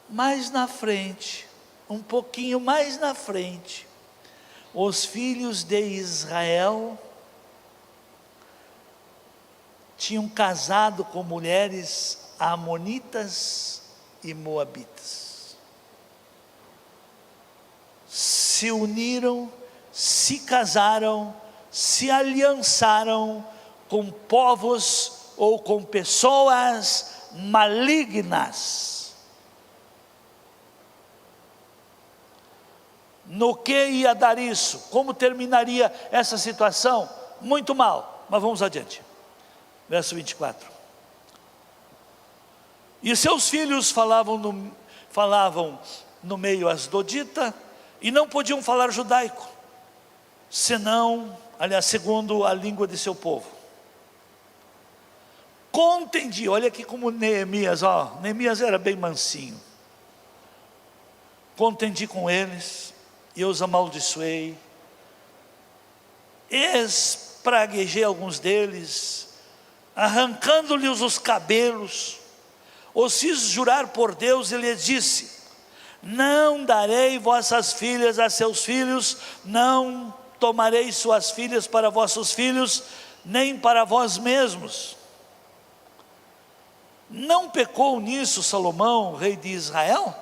mais na frente, um pouquinho mais na frente, os filhos de Israel tinham casado com mulheres amonitas e moabitas. Se uniram, se casaram, se aliançaram com povos ou com pessoas malignas. No que ia dar isso? Como terminaria essa situação? Muito mal, mas vamos adiante. Verso 24. E seus filhos falavam no meio asdodita, e não podiam falar judaico, senão, aliás, segundo a língua de seu povo. Contendi, olha aqui como Neemias, Neemias era bem mansinho. Contendi com eles, e os amaldiçoei, espraguejei alguns deles, arrancando-lhes os cabelos, os fiz jurar por Deus e lhes disse: não darei vossas filhas a seus filhos, não tomarei suas filhas para vossos filhos, nem para vós mesmos. Não pecou nisso Salomão, rei de Israel?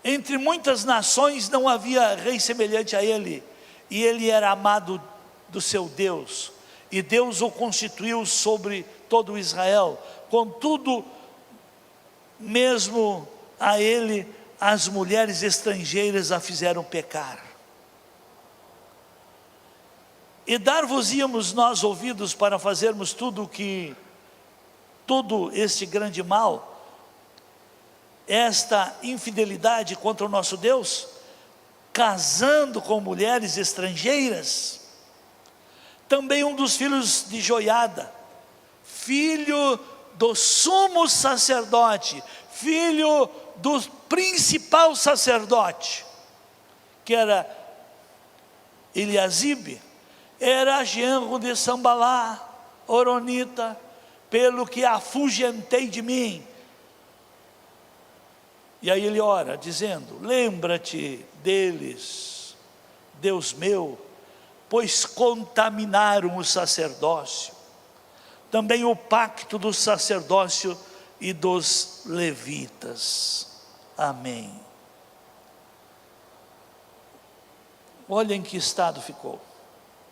Entre muitas nações não havia rei semelhante a ele, e ele era amado do seu Deus, e Deus o constituiu sobre todo Israel. Contudo, mesmo a ele, as mulheres estrangeiras a fizeram pecar. E dar-vos-íamos nós ouvidos para fazermos todo este grande mal, esta infidelidade contra o nosso Deus, casando com mulheres estrangeiras? Também um dos filhos de Joiada, filho do sumo sacerdote, filho do principal sacerdote, que era Eliasibe, era genro de Sambalá, horonita, pelo que afugentei de mim. E aí ele ora, dizendo: lembra-te deles, Deus meu, pois contaminaram o sacerdócio, também o pacto do sacerdócio e dos levitas. Amém. Olha em que estado ficou.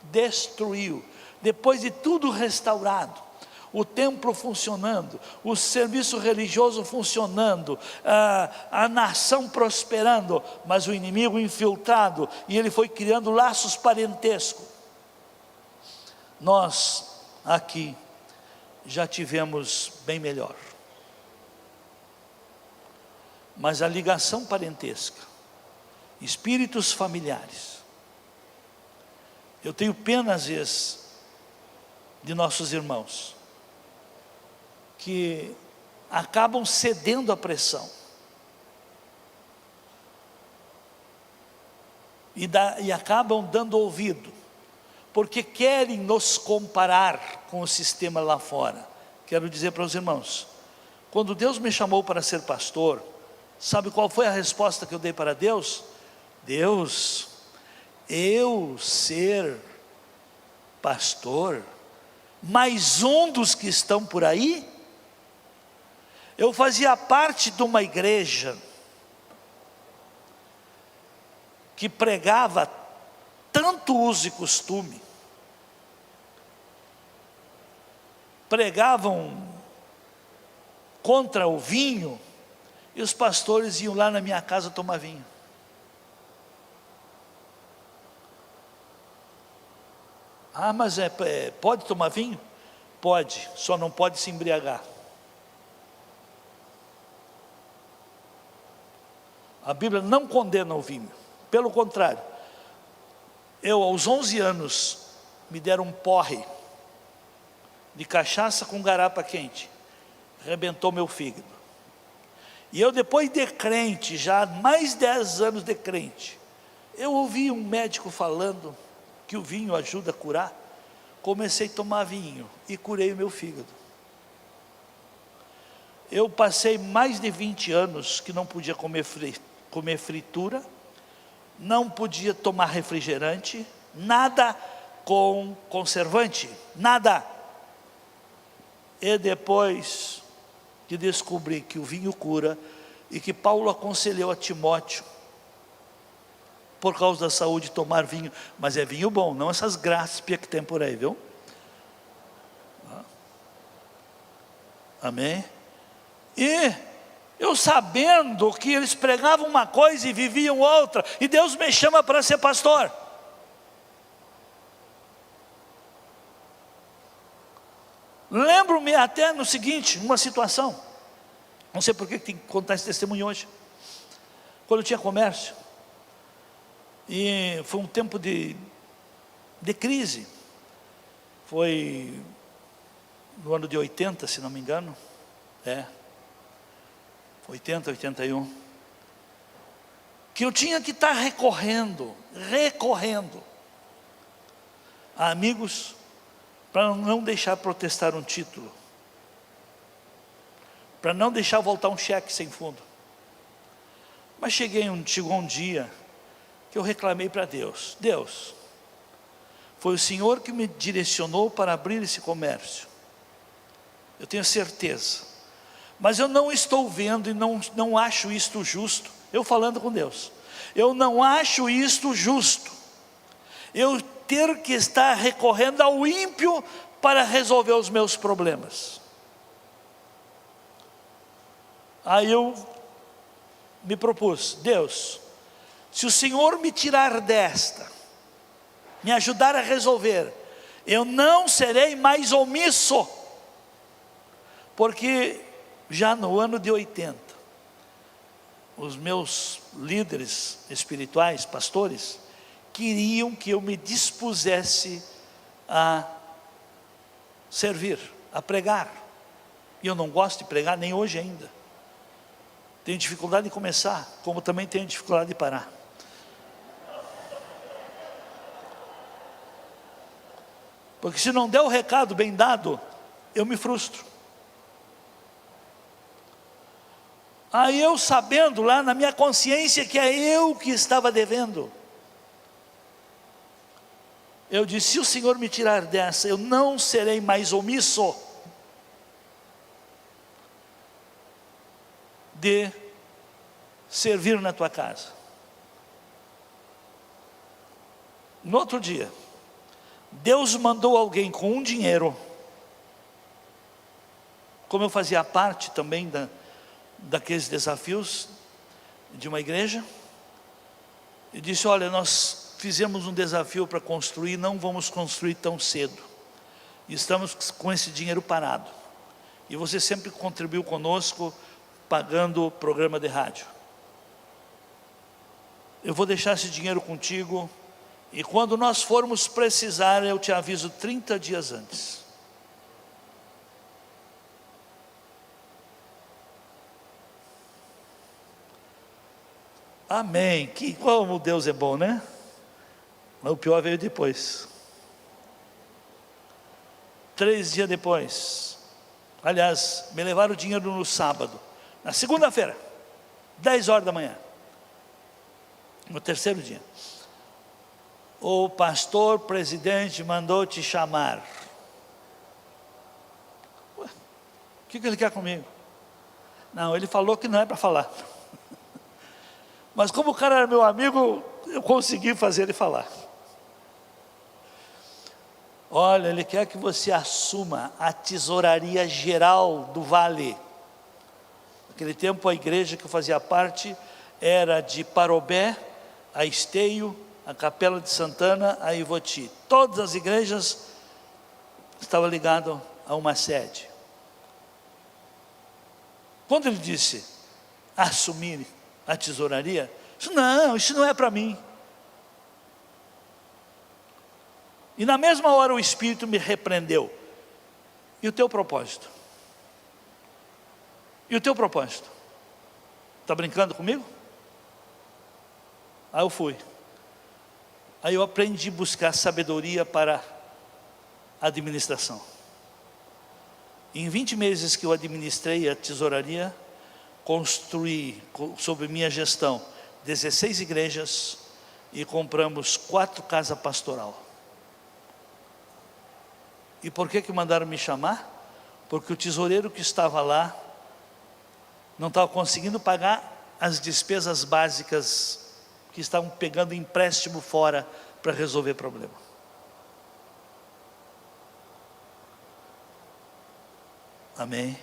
Destruiu, depois de tudo restaurado, o templo funcionando, o serviço religioso funcionando, a nação prosperando, mas o inimigo infiltrado, e ele foi criando laços parentescos. Nós aqui já tivemos bem melhor, mas a ligação parentesca, espíritos familiares, eu tenho pena às vezes de nossos irmãos que acabam cedendo à pressão e acabam dando ouvido, porque querem nos comparar com o sistema lá fora. Quero dizer para os irmãos, quando Deus me chamou para ser pastor, sabe qual foi a resposta que eu dei para Deus? Deus, eu ser pastor, mais um dos que estão por aí? Eu fazia parte de uma igreja que pregava tanto uso e costume, pregavam contra o vinho, e os pastores iam lá na minha casa tomar vinho. Ah, mas pode tomar vinho? Pode, só não pode se embriagar. A Bíblia não condena o vinho, pelo contrário. Eu, aos 11 anos, me deram um porre de cachaça com garapa quente, arrebentou meu fígado. E eu, depois de crente, já mais 10 anos de crente, eu ouvi um médico falando que o vinho ajuda a curar. Comecei a tomar vinho e curei o meu fígado. Eu passei mais de 20 anos que não podia comer fritura, não podia tomar refrigerante, nada com conservante, nada. E depois de descobrir que o vinho cura, e que Paulo aconselhou a Timóteo, por causa da saúde, tomar vinho, mas é vinho bom, não essas gráspias que tem por aí, viu? Amém? E eu sabendo que eles pregavam uma coisa e viviam outra, e Deus me chama para ser pastor. Lembro-me até no seguinte, uma situação, não sei por que tem que contar esse testemunho hoje. Quando eu tinha comércio, e foi um tempo de crise, foi no ano de 80, se não me engano, 80, 81, que eu tinha que estar recorrendo a amigos, para não deixar protestar um título, para não deixar voltar um cheque sem fundo. Mas chegou um dia que eu reclamei para Deus: Deus, foi o Senhor que me direcionou para abrir esse comércio, eu tenho certeza, mas eu não estou vendo e não acho isto justo. Eu falando com Deus, eu não acho isto justo, eu ter que estar recorrendo ao ímpio para resolver os meus problemas. Aí eu me propus: Deus, se o Senhor me tirar desta, me ajudar a resolver, eu não serei mais omisso, porque já no ano de 80, os meus líderes espirituais, pastores, queriam que eu me dispusesse a servir, a pregar, e eu não gosto de pregar, nem hoje ainda. Tenho dificuldade de começar, como também tenho dificuldade de parar. Porque se não der o recado bem dado, eu me frustro. Aí eu, sabendo lá na minha consciência que é eu que estava devendo, eu disse: se o Senhor me tirar dessa, eu não serei mais omisso de servir na tua casa. No outro dia, Deus mandou alguém com um dinheiro, como eu fazia parte também daqueles desafios de uma igreja, e disse: olha, nós fizemos um desafio para construir, não vamos construir tão cedo, e estamos com esse dinheiro parado, e você sempre contribuiu conosco, pagando o programa de rádio. Eu vou deixar esse dinheiro contigo, e quando nós formos precisar, eu te aviso 30 dias antes. Amém. Como Deus é bom, né? Mas o pior veio depois. 3 dias depois, Aliás, me levaram o dinheiro no sábado. Na segunda-feira, 10 horas da manhã. No terceiro dia. O pastor presidente mandou te chamar. Ué, o que ele quer comigo? Não, ele falou que não é para falar. Mas como o cara era meu amigo, eu consegui fazer ele falar. Olha, ele quer que você assuma a tesouraria geral do vale. Naquele tempo a igreja que eu fazia parte era de Parobé, a Esteio, a Capela de Santana, a Ivoti. Todas as igrejas estavam ligadas a uma sede. Quando ele disse assumir a tesouraria, isso não é para mim. E na mesma hora o Espírito me repreendeu. E o teu propósito? E o teu propósito? Está brincando comigo? Aí eu fui. Aí eu aprendi a buscar sabedoria para a administração. Em 20 meses que eu administrei a tesouraria, construí, sob minha gestão, 16 igrejas e compramos 4 casas pastoral. E por que mandaram me chamar? Porque o tesoureiro que estava lá não estava conseguindo pagar as despesas básicas que estavam pegando empréstimo fora para resolver problema. Amém?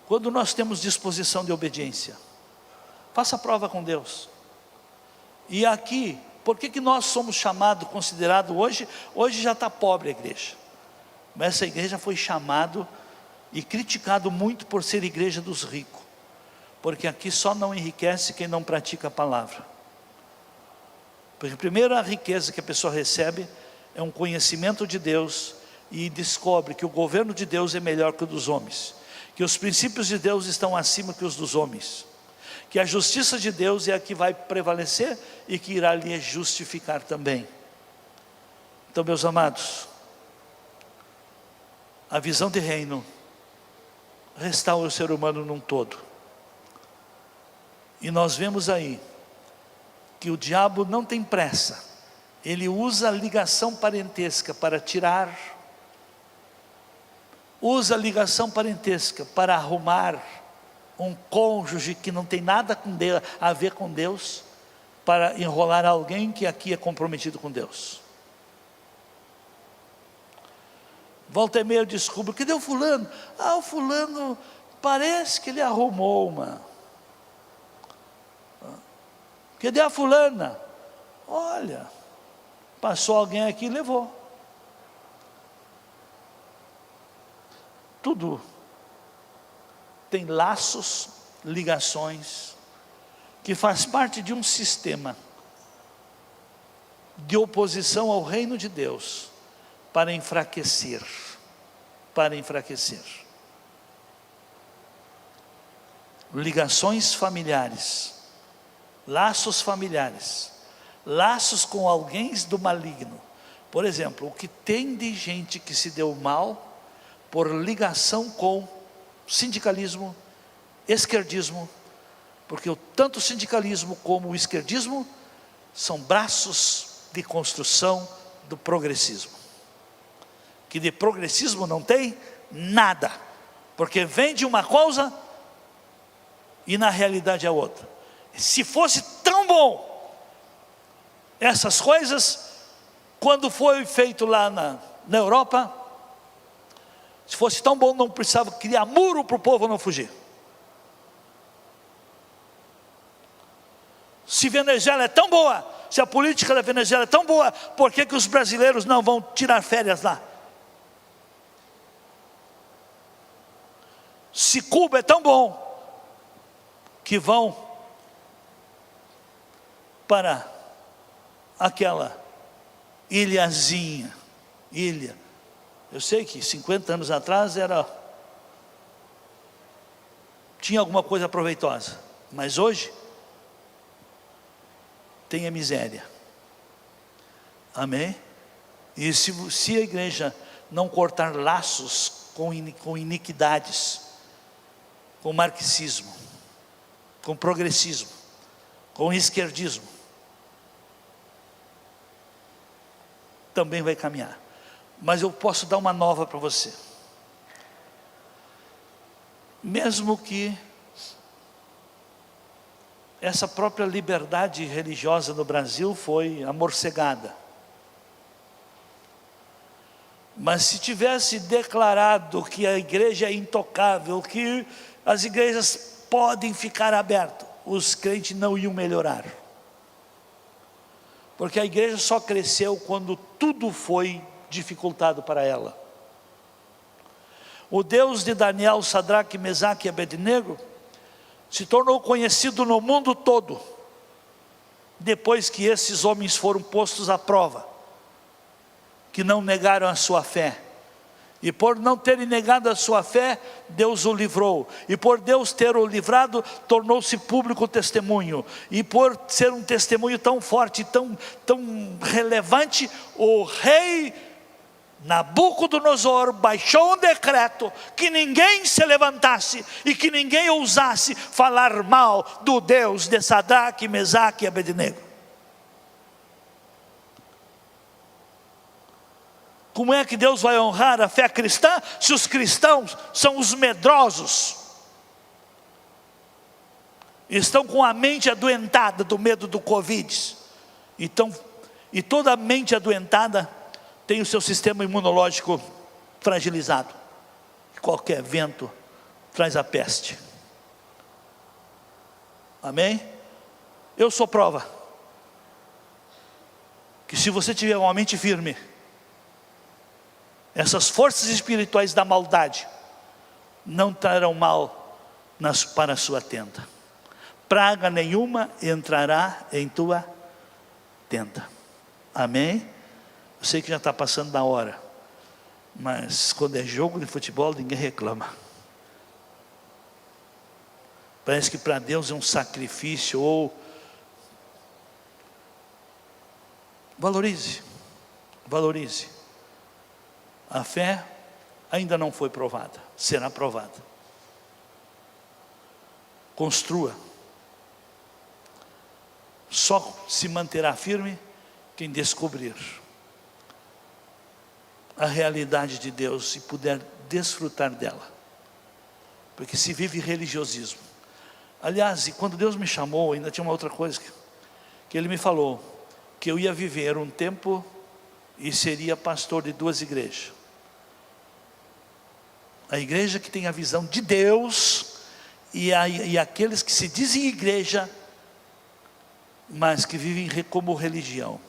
Quando nós temos disposição de obediência, faça prova com Deus. E aqui, por que nós somos chamados, considerados hoje já está pobre a igreja, mas essa igreja foi chamado e criticado muito por ser igreja dos ricos, porque aqui só não enriquece quem não pratica a palavra. Porque primeiro a riqueza que a pessoa recebe é um conhecimento de Deus e descobre que o governo de Deus é melhor que o dos homens, que os princípios de Deus estão acima que os dos homens, que a justiça de Deus é a que vai prevalecer e que irá lhe justificar também. Então, meus amados, a visão de reino restaura o ser humano num todo. E nós vemos aí que o diabo não tem pressa, ele usa a ligação parentesca para tirar, usa a ligação parentesca para arrumar um cônjuge que não tem nada a ver com Deus, para enrolar alguém que aqui é comprometido com Deus. Volta e meia eu descubro, cadê o fulano? O fulano parece que ele arrumou uma. Cadê a fulana? Olha, passou alguém aqui e levou. Tudo tem laços, ligações, que faz parte de um sistema de oposição ao reino de Deus, para enfraquecer, ligações familiares, laços com alguém do maligno. Por exemplo, o que tem de gente que se deu mal por ligação com sindicalismo, esquerdismo, porque tanto o sindicalismo como o esquerdismo são braços de construção do progressismo, que de progressismo não tem nada, porque vem de uma coisa e na realidade é outra. Se fosse tão bom essas coisas, quando foi feito lá na Europa, se fosse tão bom, não precisava criar muro para o povo não fugir. Se Venezuela é tão boa, se a política da Venezuela é tão boa, por que os brasileiros não vão tirar férias lá? Se Cuba é tão bom, que vão para aquela ilha. Eu sei que 50 anos atrás tinha alguma coisa proveitosa, mas hoje tem a miséria. Amém? E se a igreja não cortar laços com iniquidades, com marxismo, com progressismo, com esquerdismo, também vai caminhar. Mas eu posso dar uma nova para você. Mesmo que essa própria liberdade religiosa no Brasil foi amorcegada, mas se tivesse declarado que a igreja é intocável, que as igrejas podem ficar abertas, os crentes não iam melhorar. Porque a igreja só cresceu quando tudo foi dificultado para ela. O Deus de Daniel, Sadraque, Mesaque e Abednego se tornou conhecido no mundo todo, depois que esses homens foram postos à prova, que não negaram a sua fé. E por não terem negado a sua fé, Deus o livrou. E por Deus ter o livrado, tornou-se público o testemunho. E por ser um testemunho tão forte, tão relevante, o rei Nabucodonosor baixou um decreto que ninguém se levantasse e que ninguém ousasse falar mal do Deus de Sadraque, Mesaque e Abednego. Como é que Deus vai honrar a fé cristã se os cristãos são os medrosos? Estão com a mente adoentada do medo do Covid. E toda a mente adoentada tem o seu sistema imunológico fragilizado. Qualquer vento traz a peste. Amém? Eu sou prova que se você tiver uma mente firme, essas forças espirituais da maldade não trarão mal para a sua tenda. Praga nenhuma entrará em tua tenda. Amém? Eu sei que já está passando da hora, mas quando é jogo de futebol ninguém reclama. Parece que para Deus é um sacrifício. Ou valorize. A fé ainda não foi provada, será provada. Construa. Só se manterá firme quem descobrir a realidade de Deus e puder desfrutar dela. Porque se vive religiosismo. Aliás, e quando Deus me chamou, ainda tinha uma outra coisa que Ele me falou, que eu ia viver um tempo e seria pastor de 2 igrejas. A igreja que tem a visão de Deus e aqueles que se dizem igreja, mas que vivem como religião.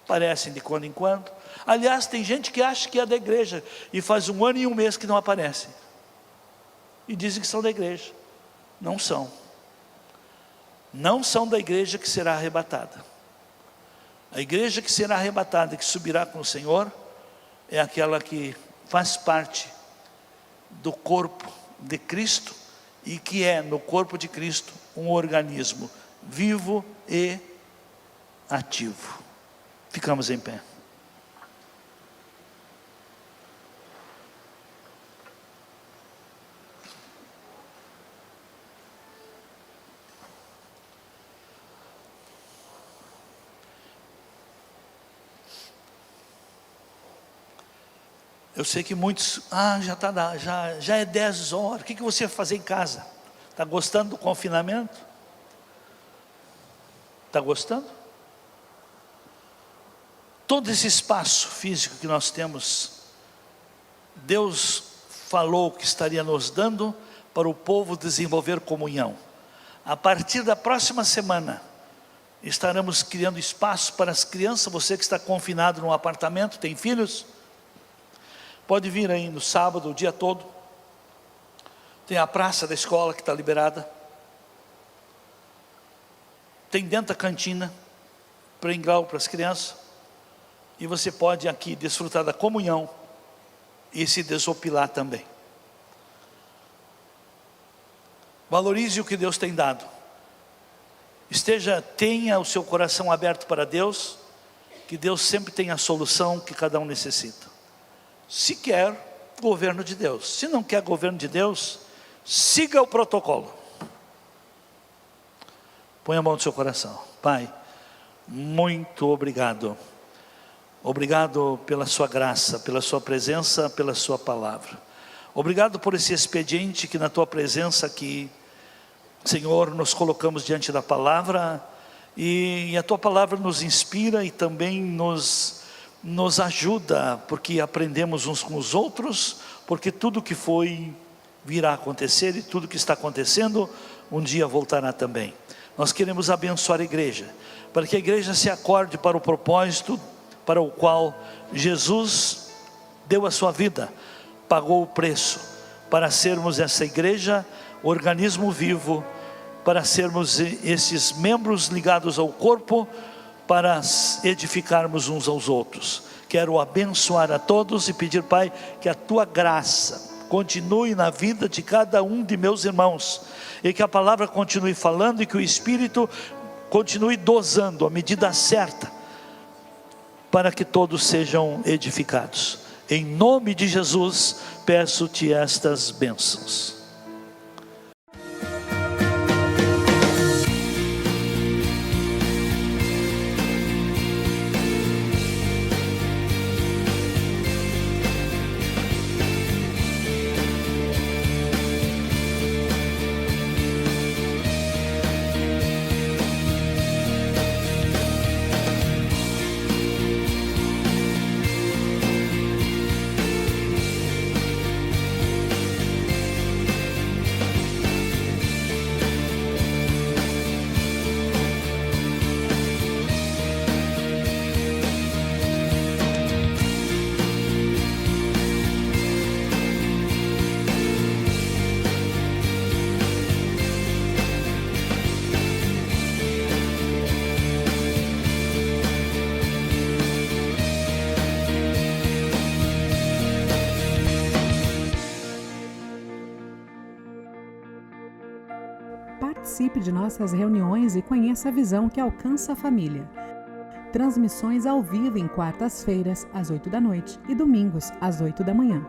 Aparecem de quando em quando. Aliás, tem gente que acha que é da igreja e faz 1 ano e 1 mês que não aparece. E dizem que são da igreja. Não são. Não são da igreja que será arrebatada. A igreja que será arrebatada e que subirá com o Senhor é aquela que faz parte do corpo de Cristo e que é no corpo de Cristo um organismo vivo e ativo. Ficamos em pé. Eu sei que muitos, já é 10 horas, o que você vai fazer em casa? Está gostando do confinamento? Está gostando? Todo esse espaço físico que nós temos, Deus falou que estaria nos dando para o povo desenvolver comunhão. A partir da próxima semana, estaremos criando espaço para as crianças. Você que está confinado num apartamento, tem filhos? Pode vir aí no sábado, o dia todo. Tem a praça da escola que está liberada. Tem dentro da cantina, pré-grau para as crianças. E você pode aqui desfrutar da comunhão e se desopilar também. Valorize o que Deus tem dado. Tenha o seu coração aberto para Deus, que Deus sempre tem a solução que cada um necessita. Se quer, governo de Deus. Se não quer governo de Deus, siga o protocolo. Põe a mão no seu coração. Pai, muito obrigado. Obrigado pela sua graça, pela sua presença, pela sua palavra. Obrigado por esse expediente que na tua presença aqui, Senhor, nos colocamos diante da palavra, e a tua palavra nos inspira e também nos ajuda, porque aprendemos uns com os outros, porque tudo que foi virá a acontecer, e tudo que está acontecendo um dia voltará também. Nós queremos abençoar a igreja, para que a igreja se acorde para o propósito para o qual Jesus deu a sua vida, pagou o preço, para sermos essa igreja, organismo vivo, para sermos esses membros ligados ao corpo, para edificarmos uns aos outros. Quero abençoar a todos e pedir, Pai, que a tua graça continue na vida de cada um de meus irmãos, e que a palavra continue falando, e que o Espírito continue dosando a medida certa, para que todos sejam edificados. Em nome de Jesus, peço-te estas bênçãos. Participe de nossas reuniões e conheça a visão que alcança a família. Transmissões ao vivo em quartas-feiras, às 8 da noite, e domingos, às 8 da manhã.